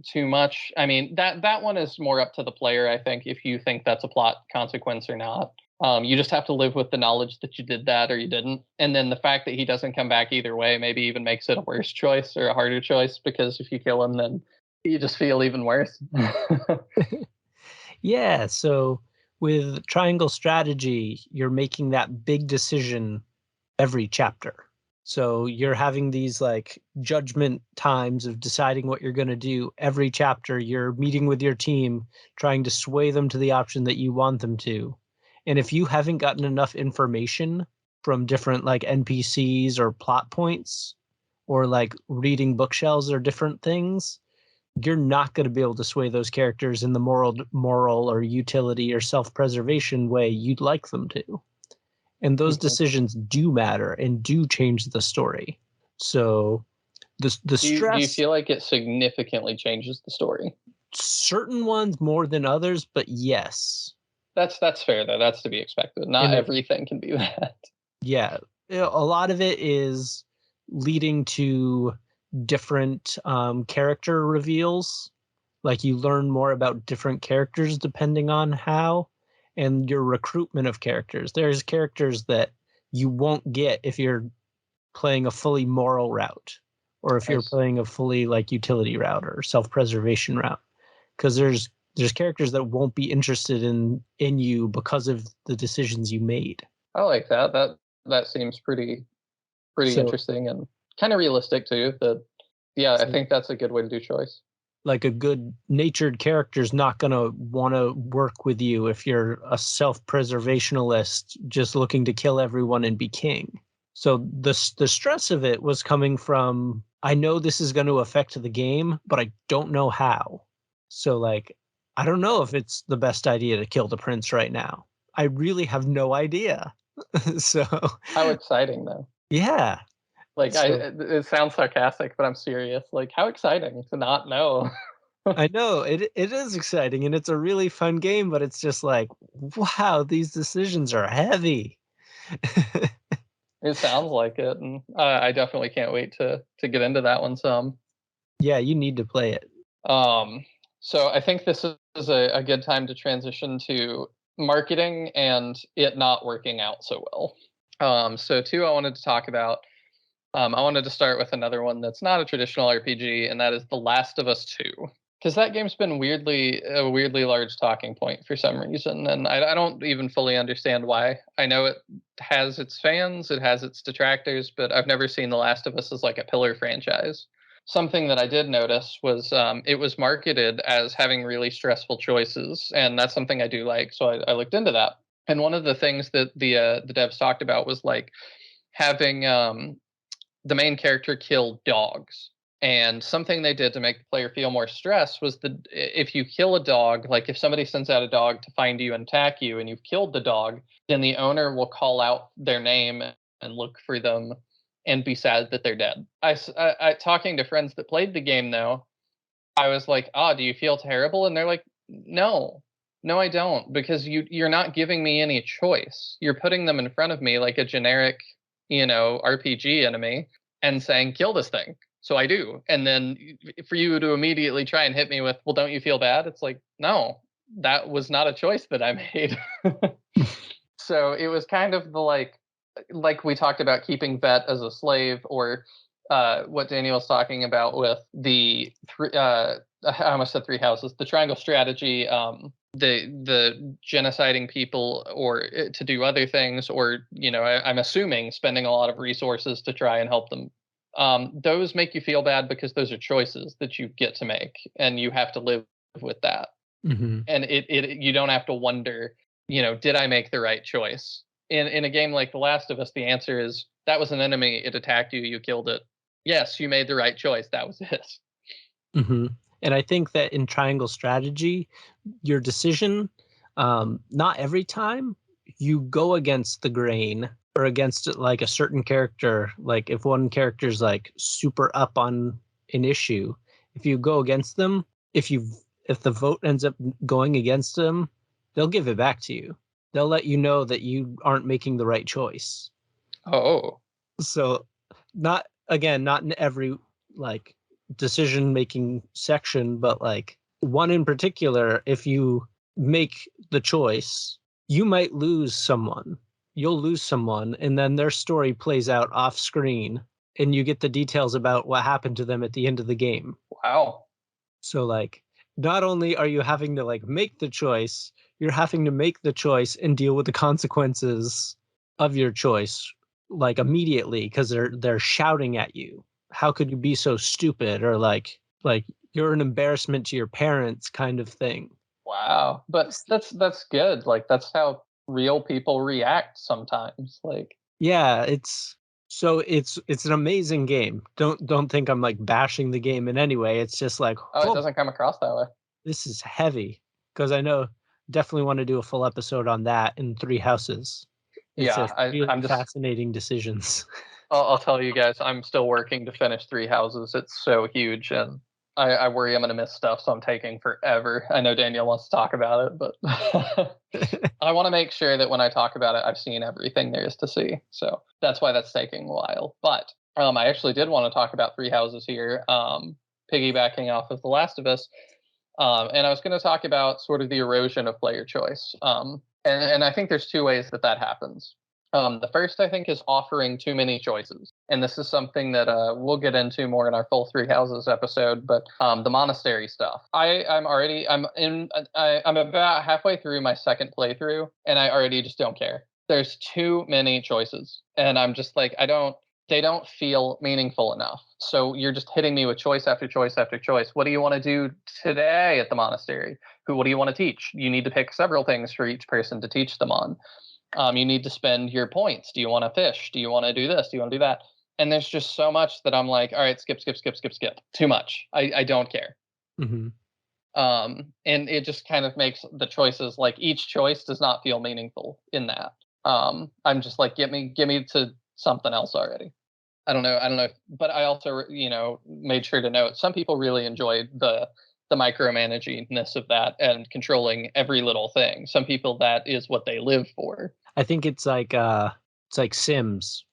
too much. I mean, that one is more up to the player, I think, if you think that's a plot consequence or not. You just have to live with the knowledge that you did that or you didn't. And then the fact that he doesn't come back either way maybe even makes it a worse choice or a harder choice, because if you kill him, then you just feel even worse. Yeah, so with Triangle Strategy, you're making that big decision every chapter. So you're having these like judgment times of deciding what you're going to do every chapter. You're meeting with your team, trying to sway them to the option that you want them to. And if you haven't gotten enough information from different like NPCs or plot points, or like reading bookshelves or different things, you're not going to be able to sway those characters in the moral or utility or self-preservation way you'd like them to. And those decisions do matter and do change the story. So the stress. Do you feel like it significantly changes the story? Certain ones more than others, but yes. That's fair though. That's to be expected. Not everything can be that. Yeah, a lot of it is leading to different character reveals. Like you learn more about different characters depending on how, and your recruitment of characters. There's characters that you won't get if you're playing a fully moral route, or if you're playing a fully like utility route or self-preservation route, because there's characters that won't be interested in you because of the decisions you made. I like that. That seems pretty interesting and kind of realistic too. I think that's a good way to do choice. Like a good natured character is not going to want to work with you if you're a self-preservationalist just looking to kill everyone and be king. So the stress of it was coming from, I know this is going to affect the game, but I don't know how. So like, I don't know if it's the best idea to kill the prince right now. I really have no idea. So how exciting though. Yeah. Like it sounds sarcastic, but I'm serious. Like how exciting to not know. I know it is exciting and it's a really fun game, but it's just like, wow, these decisions are heavy. It sounds like it, and I definitely can't wait to get into that one some. Yeah, you need to play it. So I think this is a good time to transition to marketing and it not working out so well. So two I wanted to talk about. I wanted to start with another one that's not a traditional RPG, and that is The Last of Us 2. Because that game's been a weirdly large talking point for some reason, and I don't even fully understand why. I know it has its fans, it has its detractors, but I've never seen The Last of Us as like a pillar franchise. Something that I did notice was it was marketed as having really stressful choices, and that's something I do like, so I looked into that. And one of the things that the devs talked about was like having the main character kill dogs. And something they did to make the player feel more stressed was that if you kill a dog, like if somebody sends out a dog to find you and attack you and you've killed the dog, then the owner will call out their name and look for them and be sad that they're dead. I talking to friends that played the game though, I was like, do you feel terrible? And they're like, no, I don't, because you're not giving me any choice. You're putting them in front of me like a generic, RPG enemy and saying, kill this thing. So I do. And then for you to immediately try and hit me with, well, don't you feel bad? It's like, no, that was not a choice that I made. So it was kind of the like we talked about keeping Vet as a slave, or what Daniel was talking about with the I almost said three houses, the triangle strategy, the genociding people or to do other things, or I'm assuming spending a lot of resources to try and help them those make you feel bad because those are choices that you get to make, and you have to live with that. Mm-hmm. And you don't have to wonder, did I make the right choice? In a game like The Last of Us, the answer is that was an enemy. It attacked you. You killed it. Yes, you made the right choice. That was it. Mm-hmm. And I think that in triangle strategy, your decision, not every time you go against the grain or against like a certain character. Like if one character's like super up on an issue, if you go against them, if the vote ends up going against them, they'll give it back to you. They'll let you know that you aren't making the right choice. Oh, So not in every like decision making section, but like one in particular, if you make the choice, you might lose someone. You'll lose someone, and then their story plays out off screen, and you get the details about what happened to them at the end of the game. wow. So like not only are you having to like make the choice, you're having to make the choice and deal with the consequences of your choice like immediately, because they're shouting at you. How could you be so stupid? Or like you're an embarrassment to your parents kind of thing. Wow. But that's good. Like that's how real people react sometimes. Like, Yeah, it's an amazing game. Don't think I'm like bashing the game in any way. It's just like, oh, it oh, doesn't come across that way. this is heavy, because I know definitely want to do a full episode on that in Three Houses. It's Yeah, just really I'm just fascinating decisions. I'll tell you guys, I'm still working to finish Three Houses. It's so huge, and I worry I'm going to miss stuff, so I'm taking forever. I know Daniel wants to talk about it, but I want to make sure that when I talk about it, I've seen everything there is to see. So that's why that's taking a while. But I actually did want to talk about Three Houses here, piggybacking off of The Last of Us. And I was going to talk about sort of the erosion of player choice. And I think there's two ways that happens. The first, I think, is offering too many choices. And this is something that we'll get into more in our full Three Houses episode. But the monastery stuff, I'm about halfway through my second playthrough, and I already just don't care. There's too many choices. And I'm just like, they don't feel meaningful enough. So you're just hitting me with choice after choice after choice. What do you want to do today at the monastery? What do you want to teach? You need to pick several things for each person to teach them on. You need to spend your points. Do you want to fish? Do you want to do this? Do you want to do that? And there's just so much that I'm like, all right, skip. Too much. I don't care. Mm-hmm. And it just kind of makes the choices, like each choice does not feel meaningful in that. I'm just like, get me to something else already. I don't know. But I also, made sure to note some people really enjoyed the micromanagingness of that and controlling every little thing. Some people, that is what they live for. I think it's like Sims.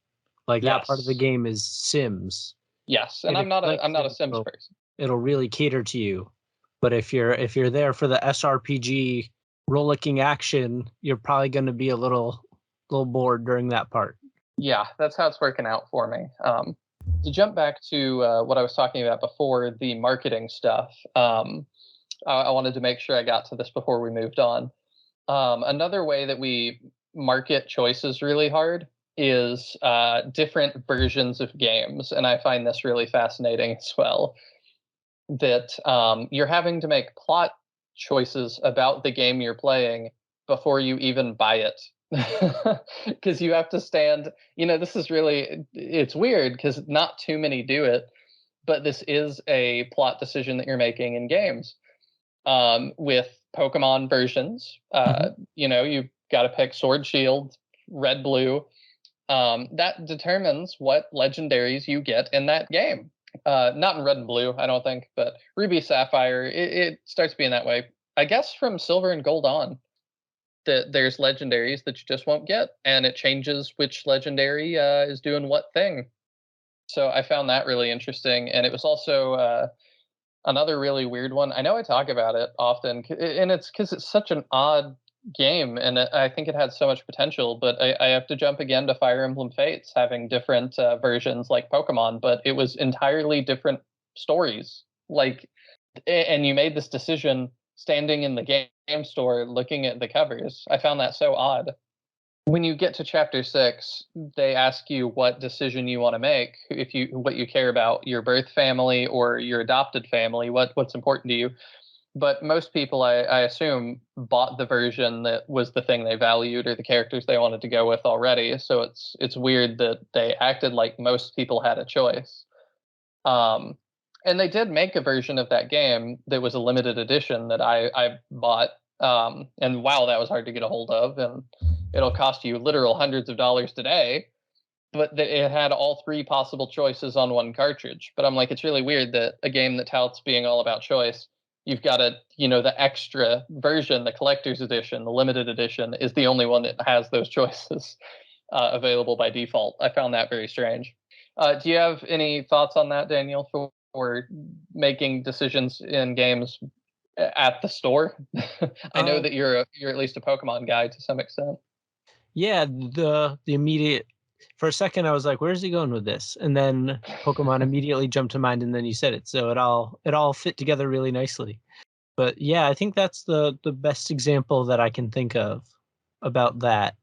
Like that part of the Yes. game is Sims. Yes, and And I'm not a Sims person. It'll really cater to you. But if you're there for the SRPG rollicking action, you're probably going to be a little bored during that part. Yeah, that's how it's working out for me. To jump back to what I was talking about before, the marketing stuff, I wanted to make sure I got to this before we moved on. Another way that we market choices really hard is different versions of games. And I find this really fascinating as well, that you're having to make plot choices about the game you're playing before you even buy it. Because you have to stand, this is really, it's weird because not too many do it, but this is a plot decision that you're making in games. With Pokemon versions, you've got to pick Sword, Shield, Red, Blue. That determines what legendaries you get in that game. Not in Red and Blue, I don't think, but Ruby, Sapphire, it starts being that way. I guess from Silver and Gold on, that there's legendaries that you just won't get, and it changes which legendary is doing what thing. So I found that really interesting, and it was also another really weird one. I know I talk about it often, and it's because it's such an odd game, and I think it had so much potential, but I have to jump again to Fire Emblem Fates, having different versions like Pokemon, but it was entirely different stories. Like, and you made this decision standing in the game store looking at the covers. I found that so odd. when you get to chapter 6, they ask you what decision you want to make, what you care about, your birth family or your adopted family, what's important to you. But most people, I assume, bought the version that was the thing they valued or the characters they wanted to go with already. So it's weird that they acted like most people had a choice. Um, and they did make a version of that game that was a limited edition that I bought. And wow, that was hard to get a hold of, and it'll cost you literal hundreds of dollars today. But it had all 3 possible choices on one cartridge. But I'm like, it's really weird that a game that touts being all about choice, you've got the extra version, the collector's edition, the limited edition, is the only one that has those choices available by default. I found that very strange. Do you have any thoughts on that, Daniel, for making decisions in games at the store? I know that you're at least a Pokemon guy to some extent. Yeah, the immediate for a second I was like, where's he going with this? And then Pokemon immediately jumped to mind, and then you said it. So it all fit together really nicely. But yeah, I think that's the best example that I can think of about that.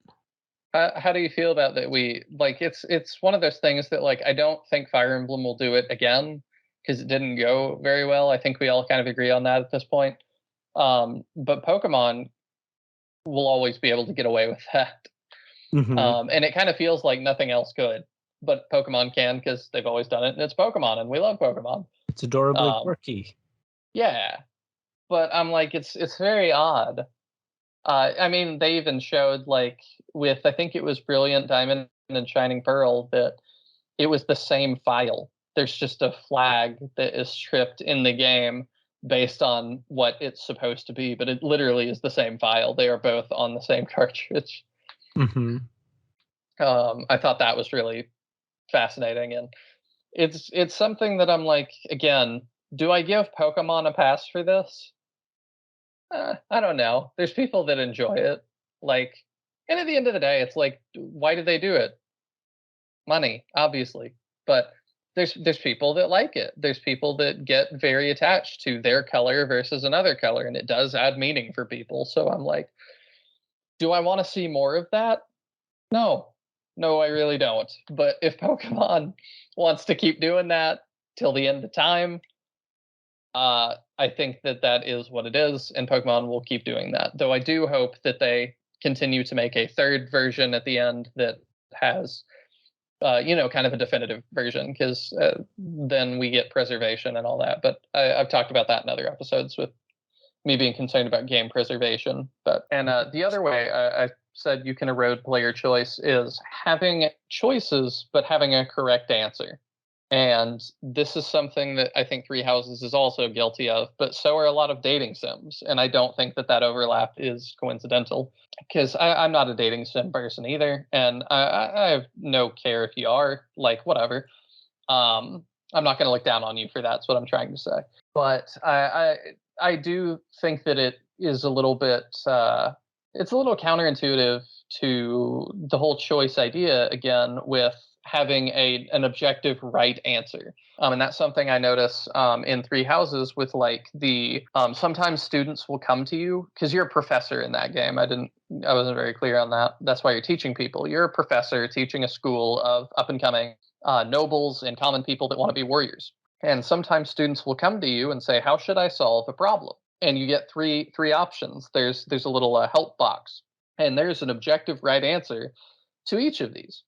How do you feel about that? It's one of those things that I don't think Fire Emblem will do it again because it didn't go very well. I think we all kind of agree on that at this point. But Pokemon will always be able to get away with that. Mhm. And it kind of feels like nothing else could, but Pokemon can because they've always done it, and it's Pokemon, and we love Pokemon. It's adorably Um, quirky. yeah, but I'm like, it's very odd. I mean, they even showed with I think it was Brilliant Diamond and Shining Pearl that it was the same file. There's just a flag that is stripped in the game based on what it's supposed to be, but it literally is the same file. They are both on the same cartridge. Mhm. I thought that was really fascinating, and it's something that I'm like, again, do I give Pokemon a pass for this? I don't know. There's people that enjoy it, like, and at the end of the day, it's like, why did they do it? Money, obviously, but there's people that like it. There's people that get very attached to their color versus another color, and it does add meaning for people. So I'm like, do I want to see more of that? No, no, I really don't. But if Pokemon wants to keep doing that till the end of time, I think that is what it is, and Pokemon will keep doing that. Though I do hope that they continue to make a third version at the end that has, kind of a definitive version, because then we get preservation and all that. But I've talked about that in other episodes with me being concerned about game preservation. But and the other way I said you can erode player choice is having choices but having a correct answer. And this is something that I think Three Houses is also guilty of, but so are a lot of dating sims. And I don't think that overlap is coincidental, because I'm not a dating sim person either. And I have no care if you are, like, whatever. I'm not going to look down on you for that. That's what I'm trying to say. But I do think that it is a little bit, it's a little counterintuitive to the whole choice idea again with having an objective right answer. And that's something I notice in Three Houses with sometimes students will come to you because you're a professor in that game. I wasn't very clear on that. That's why you're teaching people. You're a professor teaching a school of up and coming nobles and common people that want to be warriors. And sometimes students will come to you and say, "How should I solve a problem?" And you get three options. There's a little help box, and there's an objective right answer to each of these.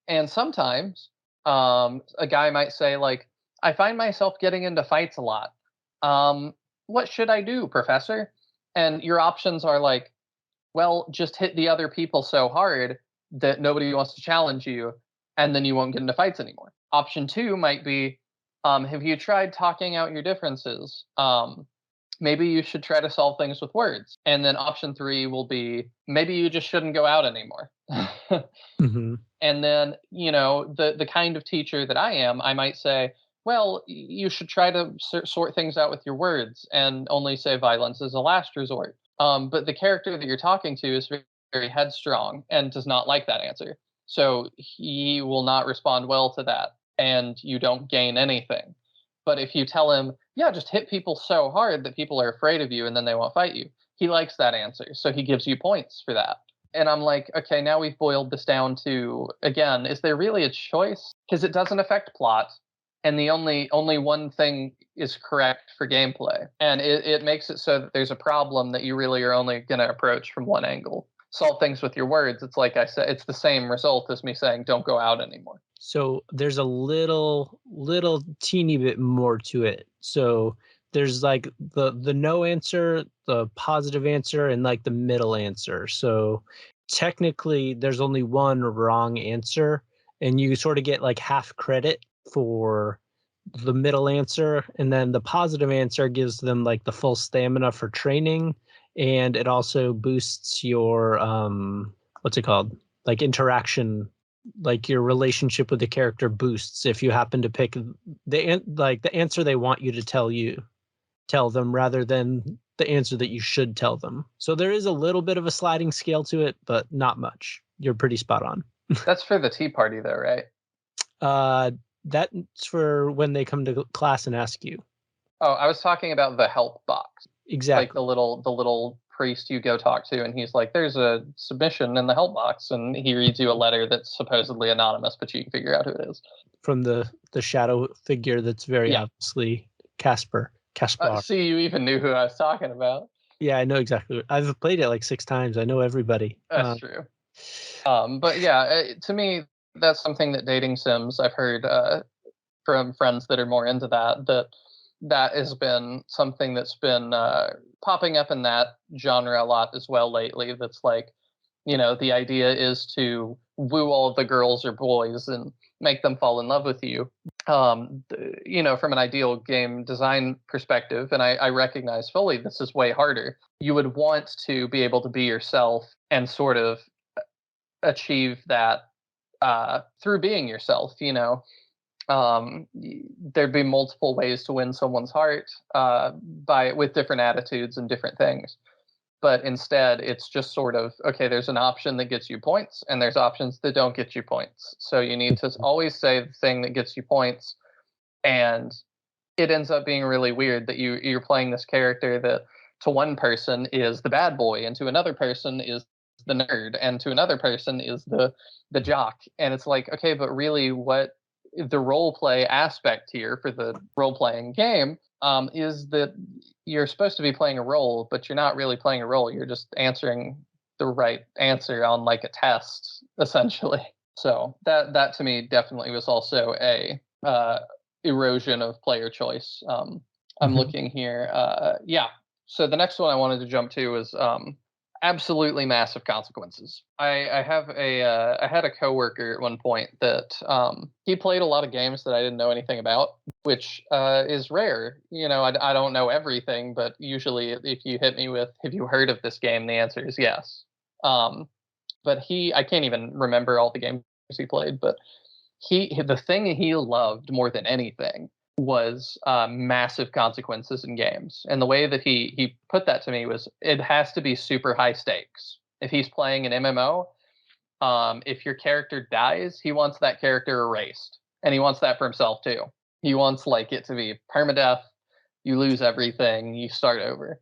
And sometimes a guy might say, "I find myself getting into fights a lot. What should I do, professor?" And your options are like, "Well, just hit the other people so hard that nobody wants to challenge you, and then you won't get into fights anymore." Option 2 might be, "Have you tried talking out your differences? Maybe you should try to solve things with words." And then option 3 will be, "Maybe you just shouldn't go out anymore." Mhm. And then, the kind of teacher that I am, I might say, "Well, you should try to sort things out with your words and only say violence is a last resort." But the character that you're talking to is very, very headstrong and does not like that answer. So he will not respond well to that, and you don't gain anything. But if you tell him, "Yeah, just hit people so hard that people are afraid of you and then they won't fight you," he likes that answer. So he gives you points for that. And I'm like, okay, now we've boiled this down to, again, is there really a choice? Because it doesn't affect plot, and the only one thing is correct for gameplay. And it makes it so that there's a problem that you really are only going to approach from one angle. Solve things with your words. It's like I said, it's the same result as me saying, don't go out anymore. So there's a little teeny bit more to it. So there's like the no answer, the positive answer, and like the middle answer. So technically there's only one wrong answer, and you sort of get like half credit for the middle answer, and then the positive answer gives them like the full stamina for training, and it also boosts your what's it called? Like interaction, like your relationship with the character boosts if you happen to pick the answer they want you to tell them rather than the answer that you should tell them. So there is a little bit of a sliding scale to it, but not much. You're pretty spot on. That's for the tea party, though, right? That's for when they come to class and ask you. Oh, I was talking about the help box. Exactly. Like the little priest you go talk to, and he's like, there's a submission in the help box, and he reads you a letter that's supposedly anonymous, but you can figure out who it is. From the shadow figure that's very obviously Caspar. See, you even knew who I was talking about. Yeah, I know exactly. I've played it like 6 times. I know everybody. That's true. But yeah, to me, that's something that dating sims, I've heard from friends that are more into that has been something that's been popping up in that genre a lot as well lately. That's like, the idea is to woo all the girls or boys and make them fall in love with you. From an ideal game design perspective, and I recognize fully this is way harder. You would want to be able to be yourself and sort of achieve that through being yourself. There'd be multiple ways to win someone's heart with different attitudes and different things. But instead, it's just sort of, okay, there's an option that gets you points, and there's options that don't get you points. So you need to always say the thing that gets you points. And it ends up being really weird that you're playing this character that to one person is the bad boy, and to another person is the nerd, and to another person is the jock. And it's like, okay, but really what the role play aspect here for the role playing game is that you're supposed to be playing a role, but you're not really playing a role. You're just answering the right answer on like a test, essentially. So that to me definitely was also a erosion of player choice. I'm looking here. So the next one I wanted to jump to is absolutely massive consequences. I had a coworker at one point that he played a lot of games that I didn't know anything about, which is rare. I don't know everything, but usually if you hit me with, have you heard of this game? The answer is yes. But I can't even remember all the games he played, but the thing he loved more than anything was massive consequences in games. And the way that he put that to me was, it has to be super high stakes. If he's playing an MMO, if your character dies, he wants that character erased. And he wants that for himself too. He wants like it to be permadeath, you lose everything, you start over.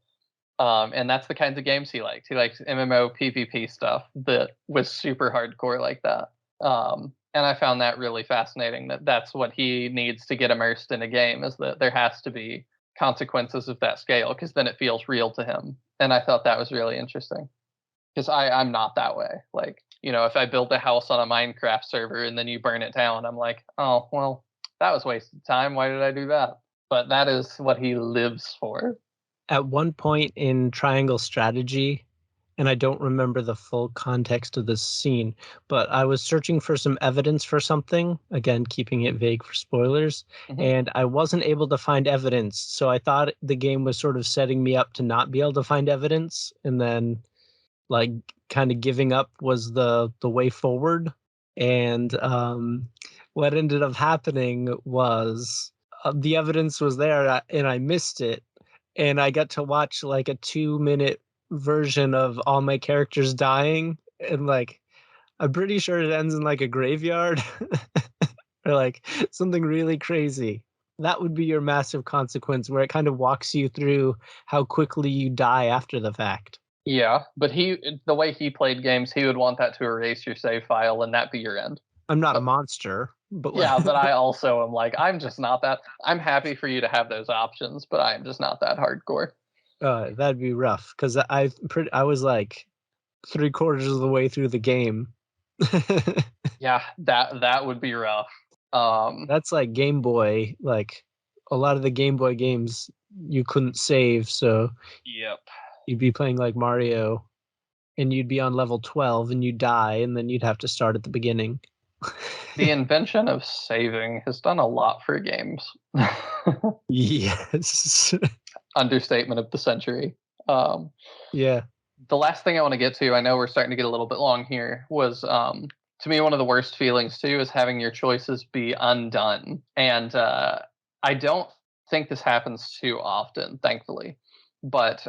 And that's the kinds of games he likes. He likes MMO PvP stuff that was super hardcore like that. And I found that really fascinating, that's what he needs to get immersed in a game, is that there has to be consequences of that scale, because then it feels real to him. And I thought that was really interesting, because I'm not that way. Like, if I built a house on a Minecraft server and then you burn it down, I'm like, oh, well, that was wasted time. Why did I do that? But that is what he lives for. At one point in Triangle Strategy, and I don't remember the full context of this scene, but I was searching for some evidence for something, again, keeping it vague for spoilers, and I wasn't able to find evidence. So I thought the game was sort of setting me up to not be able to find evidence, and then like kind of giving up was the way forward. And what ended up happening was the evidence was there and I missed it. And I got to watch like a 2-minute version of all my characters dying, and like I'm pretty sure it ends in like a graveyard or like something really crazy. That would be your massive consequence, where it kind of walks you through how quickly you die after the fact. Yeah, but the way he played games, he would want that to erase your save file and that be your end. I'm not a monster, but Yeah, but I also am like, I'm just not that. I'm happy for you to have those options, but I am just not that hardcore. That'd be rough because I was like 3/4 of the way through the game. Yeah, that would be rough. That's like Game Boy. Like a lot of the Game Boy games, you couldn't save, so Yep. you'd be playing like Mario, and you'd be on level 12, and you'd die, and then you'd have to start at the beginning. The invention of saving has done a lot for games. Yes. Understatement of the century. Yeah. The last thing I want to get to, I know we're starting to get a little bit long here, was to me one of the worst feelings too is having your choices be undone. And I don't think this happens too often, thankfully. But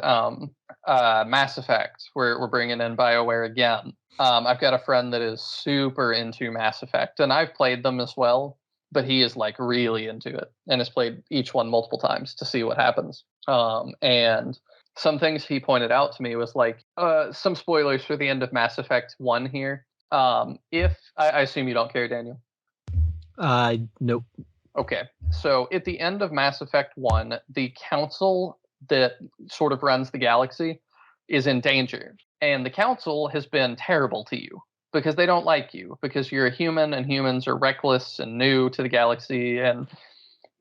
Mass Effect, we're bringing in BioWare again. I've got a friend that is super into Mass Effect, and I've played them as well, but he is like really into it and has played each one multiple times to see what happens. And some things he pointed out to me was like some spoilers for the end of Mass Effect 1 here. If I assume you don't care, Daniel. Nope. Okay, so at the end of Mass Effect 1, the council that sort of runs the galaxy is in danger. And the council has been terrible to you because they don't like you, because you're a human and humans are reckless and new to the galaxy, and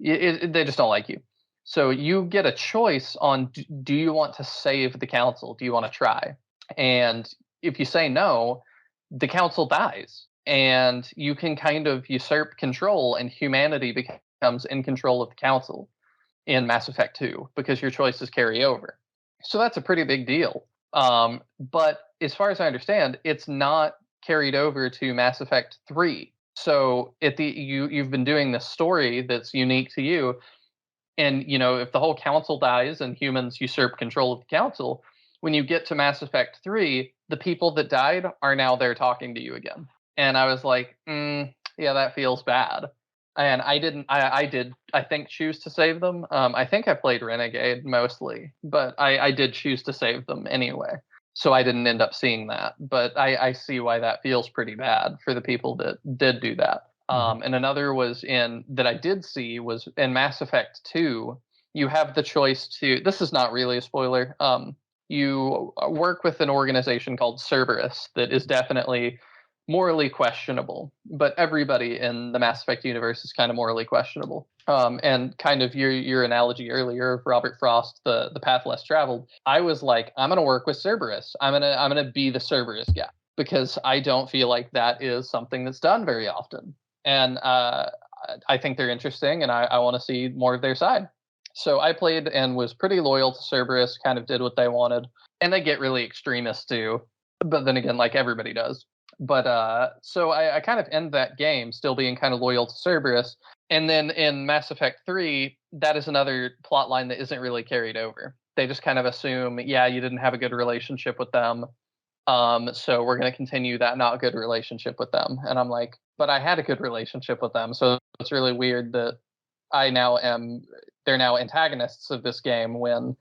they just don't like you. So you get a choice on, do you want to save the council? Do you want to try? And if you say no, the council dies. And you can kind of usurp control, and humanity becomes in control of the council in Mass Effect 2 because your choices carry over. So that's a pretty big deal. But as far as I understand, it's not carried over to Mass Effect 3. So you've been doing this story that's unique to you, and if the whole council dies and humans usurp control of the council, when you get to Mass Effect 3, the people that died are now there talking to you again. And I was like, yeah, that feels bad. And I didn't. I did. I think choose to save them. I think I played Renegade mostly, but I did choose to save them anyway. So I didn't end up seeing that. But I see why that feels pretty bad for the people that did do that. And another that I did see was in Mass Effect 2. You have the choice to. This is not really a spoiler. You work with an organization called Cerberus that is definitely morally questionable, but everybody in the Mass Effect universe is kind of morally questionable. And kind of your analogy earlier of Robert Frost, the path less traveled. I was like, I'm gonna work with Cerberus. I'm gonna be the Cerberus guy because I don't feel like that is something that's done very often. And I think they're interesting, and I want to see more of their side. So I played and was pretty loyal to Cerberus. Kind of did what they wanted, and they get really extremist too. But then again, like everybody does. But so I kind of end that game still being kind of loyal to Cerberus. And then in Mass Effect 3, that is another plot line that isn't really carried over. They just kind of assume, yeah, you didn't have a good relationship with them. So we're going to continue that not good relationship with them. And I'm like, but I had a good relationship with them. So it's really weird that they're now antagonists of this game when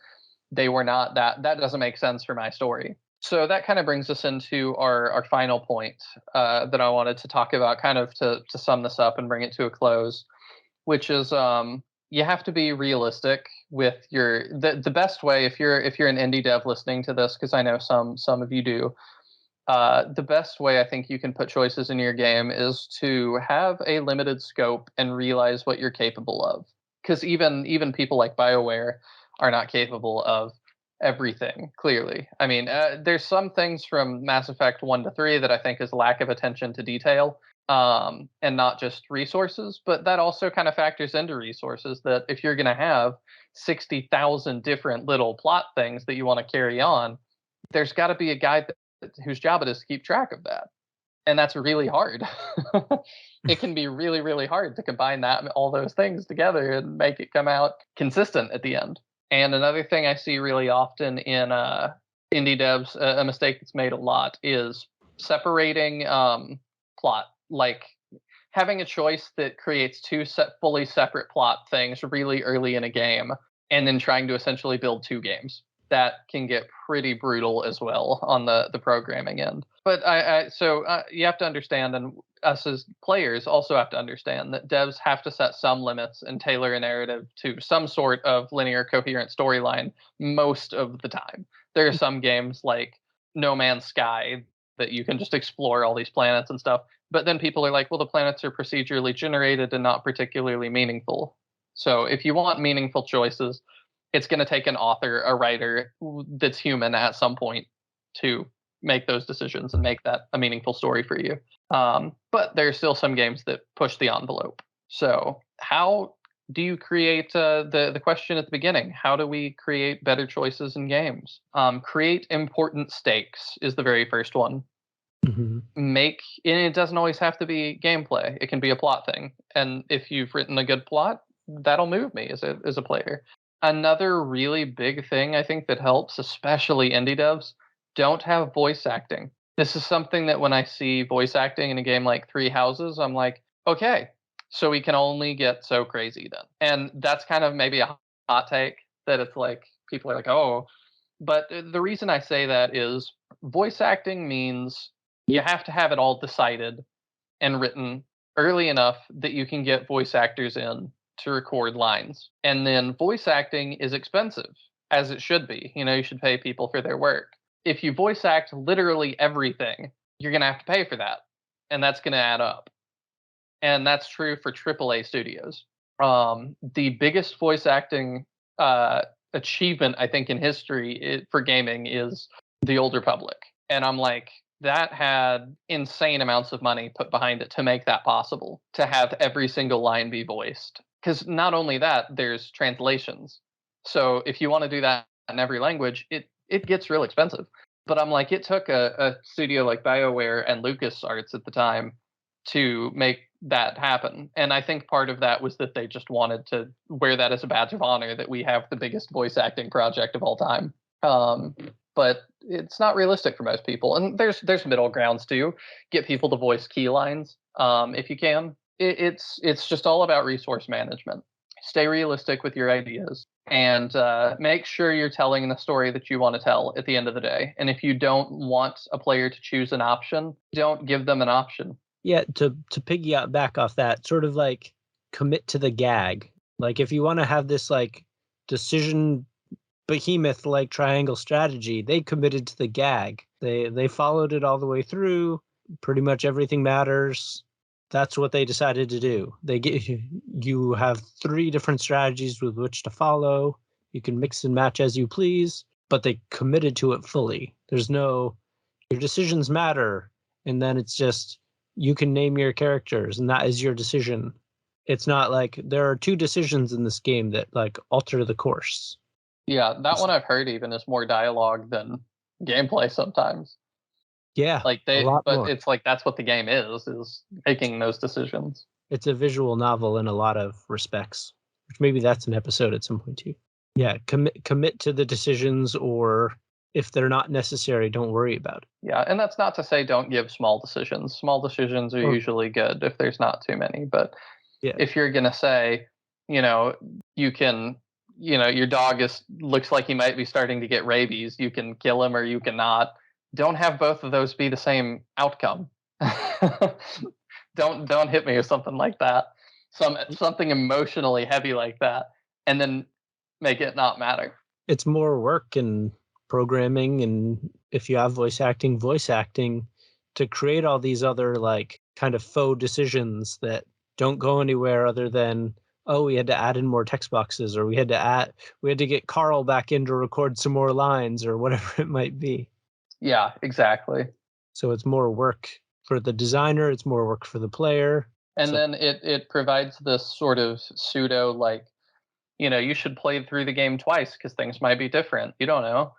they were not. That doesn't make sense for my story. So that kind of brings us into our final point that I wanted to talk about, kind of to sum this up and bring it to a close, which is you have to be realistic with the best way if you're an indie dev listening to this, because I know some of you do. The best way I think you can put choices in your game is to have a limited scope and realize what you're capable of, because even people like BioWare are not capable of everything, clearly. I mean, there's some things from Mass Effect 1 to 3 that I think is lack of attention to detail, and not just resources, but that also kind of factors into resources, that if you're going to have 60,000 different little plot things that you want to carry on, there's got to be a guy whose job it is to keep track of that. And that's really hard. It can be really, really hard to combine all those things together and make it come out consistent at the end. And another thing I see really often in indie devs, a mistake that's made a lot, is separating plot. Like having a choice that creates two fully separate plot things really early in a game, and then trying to essentially build two games. that can get pretty brutal as well on the programming end. But you have to understand, and us as players also have to understand, that devs have to set some limits and tailor a narrative to some sort of linear, coherent storyline most of the time. There are some games like No Man's Sky that you can just explore all these planets and stuff, but then people are like, well, the planets are procedurally generated and not particularly meaningful. So if you want meaningful choices, it's going to take an author, a writer that's human at some point to make those decisions and make that a meaningful story for you. But there's still some games that push the envelope. So how do you create the question at the beginning? How do we create better choices in games? Create important stakes is the very first one. Mm-hmm. And it doesn't always have to be gameplay. It can be a plot thing. And if you've written a good plot, that'll move me as a player. Another really big thing I think that helps, especially indie devs, don't have voice acting. This is something that when I see voice acting in a game like Three Houses, I'm like, okay, so we can only get so crazy then. And that's kind of maybe a hot take, that it's like, people are like, oh. But the reason I say that is voice acting means you have to have it all decided and written early enough that you can get voice actors in to record lines. And then voice acting is expensive, as it should be. You should pay people for their work. If you voice act literally everything, you're going to have to pay for that. And that's going to add up. And that's true for AAA studios. The biggest voice acting achievement, I think, in history for gaming is The Old Republic. And I'm like, that had insane amounts of money put behind it to make that possible, to have every single line be voiced. Because not only that, there's translations. So if you want to do that in every language, it gets real expensive. But I'm like, it took a studio like BioWare and LucasArts at the time to make that happen. And I think part of that was that they just wanted to wear that as a badge of honor, that we have the biggest voice acting project of all time. But it's not realistic for most people. And there's middle grounds too. Get people to voice key lines if you can. It's just all about resource management. Stay realistic with your ideas, and make sure you're telling the story that you want to tell at the end of the day. And if you don't want a player to choose an option, don't give them an option. Yeah, to piggyback back off that, sort of like commit to the gag. Like if you want to have this like decision behemoth like triangle strategy, they committed to the gag. They followed it all the way through. Pretty much everything matters. That's what they decided to do. You have 3 different strategies with which to follow. You can mix and match as you please, but they committed to it fully. There's no, your decisions matter, and then it's just, you can name your characters, and that is your decision. It's not like there are 2 decisions in this game that like alter the course. Yeah, that one I've heard even is more dialogue than gameplay sometimes. Yeah, but more. It's like that's what the game is making those decisions. It's a visual novel in a lot of respects, which maybe that's an episode at some point too. Yeah, commit to the decisions, or if they're not necessary, don't worry about it. Yeah, and that's not to say don't give small decisions. Small decisions are usually good if there's not too many. But if you're going to say, you can, your dog looks like he might be starting to get rabies, you can kill him or you cannot. Don't have both of those be the same outcome. Don't hit me with something like that. Something emotionally heavy like that, and then make it not matter. It's more work and programming, and if you have voice acting to create all these other like kind of faux decisions that don't go anywhere other than, oh, we had to add in more text boxes, or we had to get Carl back in to record some more lines, or whatever it might be. Yeah, exactly. So it's more work for the designer, it's more work for the player. And then it provides this sort of pseudo, like, you should play through the game twice because things might be different. You don't know.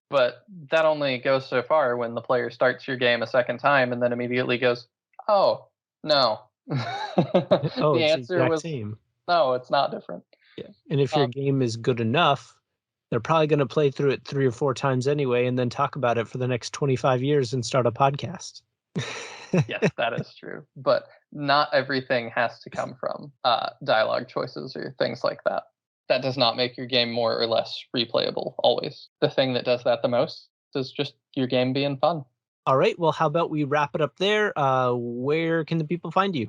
But that only goes so far when the player starts your game a second time and then immediately goes, oh, no. The answer was same. No, it's not different. Yeah. And if your game is good enough, they're probably going to play through it 3 or 4 times anyway, and then talk about it for the next 25 years and start a podcast. Yes, that is true. But not everything has to come from dialogue choices or things like that. that does not make your game more or less replayable always. The thing that does that the most is just your game being fun. All right. Well, how about we wrap it up there? Where can the people find you?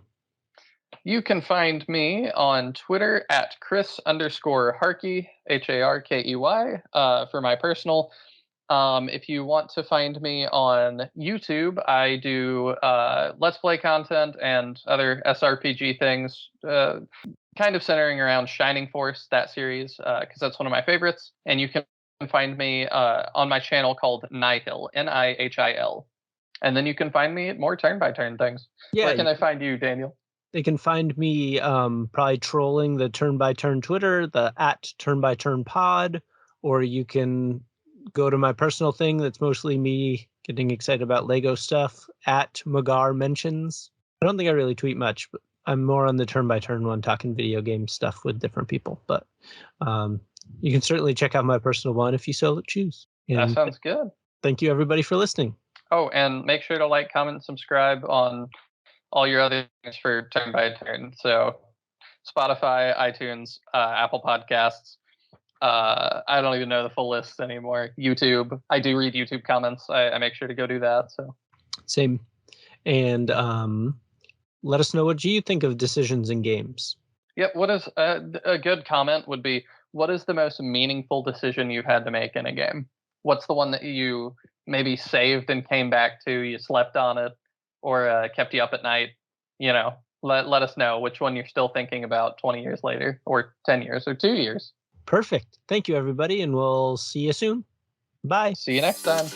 You can find me on Twitter at Chris_Harky, Harkey, for my personal. If you want to find me on YouTube, I do Let's Play content and other SRPG things, kind of centering around Shining Force, that series, because that's one of my favorites. And you can find me on my channel called Nihil, Nihil. And then you can find me at more turn-by-turn things. Yeah, Where can I find you, Daniel? They can find me probably trolling the turn-by-turn Twitter, the @turn-by-turn pod, or you can go to my personal thing that's mostly me getting excited about Lego stuff, @McGarr mentions. I don't think I really tweet much, but I'm more on the turn-by-turn one, talking video game stuff with different people. But you can certainly check out my personal one if you so choose. And that sounds good. Thank you, everybody, for listening. Oh, and make sure to like, comment, and subscribe on all your other things for Turn by Turn. So Spotify, iTunes, Apple Podcasts. I don't even know the full list anymore. YouTube. I do read YouTube comments. I make sure to go do that. So same. And let us know what you think of decisions in games. Yep. What is a good comment would be, what is the most meaningful decision you've had to make in a game? What's the one that you maybe saved and came back to, you slept on it, or kept you up at night? Let us know which one you're still thinking about 20 years later, or 10 years, or 2 years. Perfect. Thank you, everybody, and we'll see you soon. Bye. See you next time.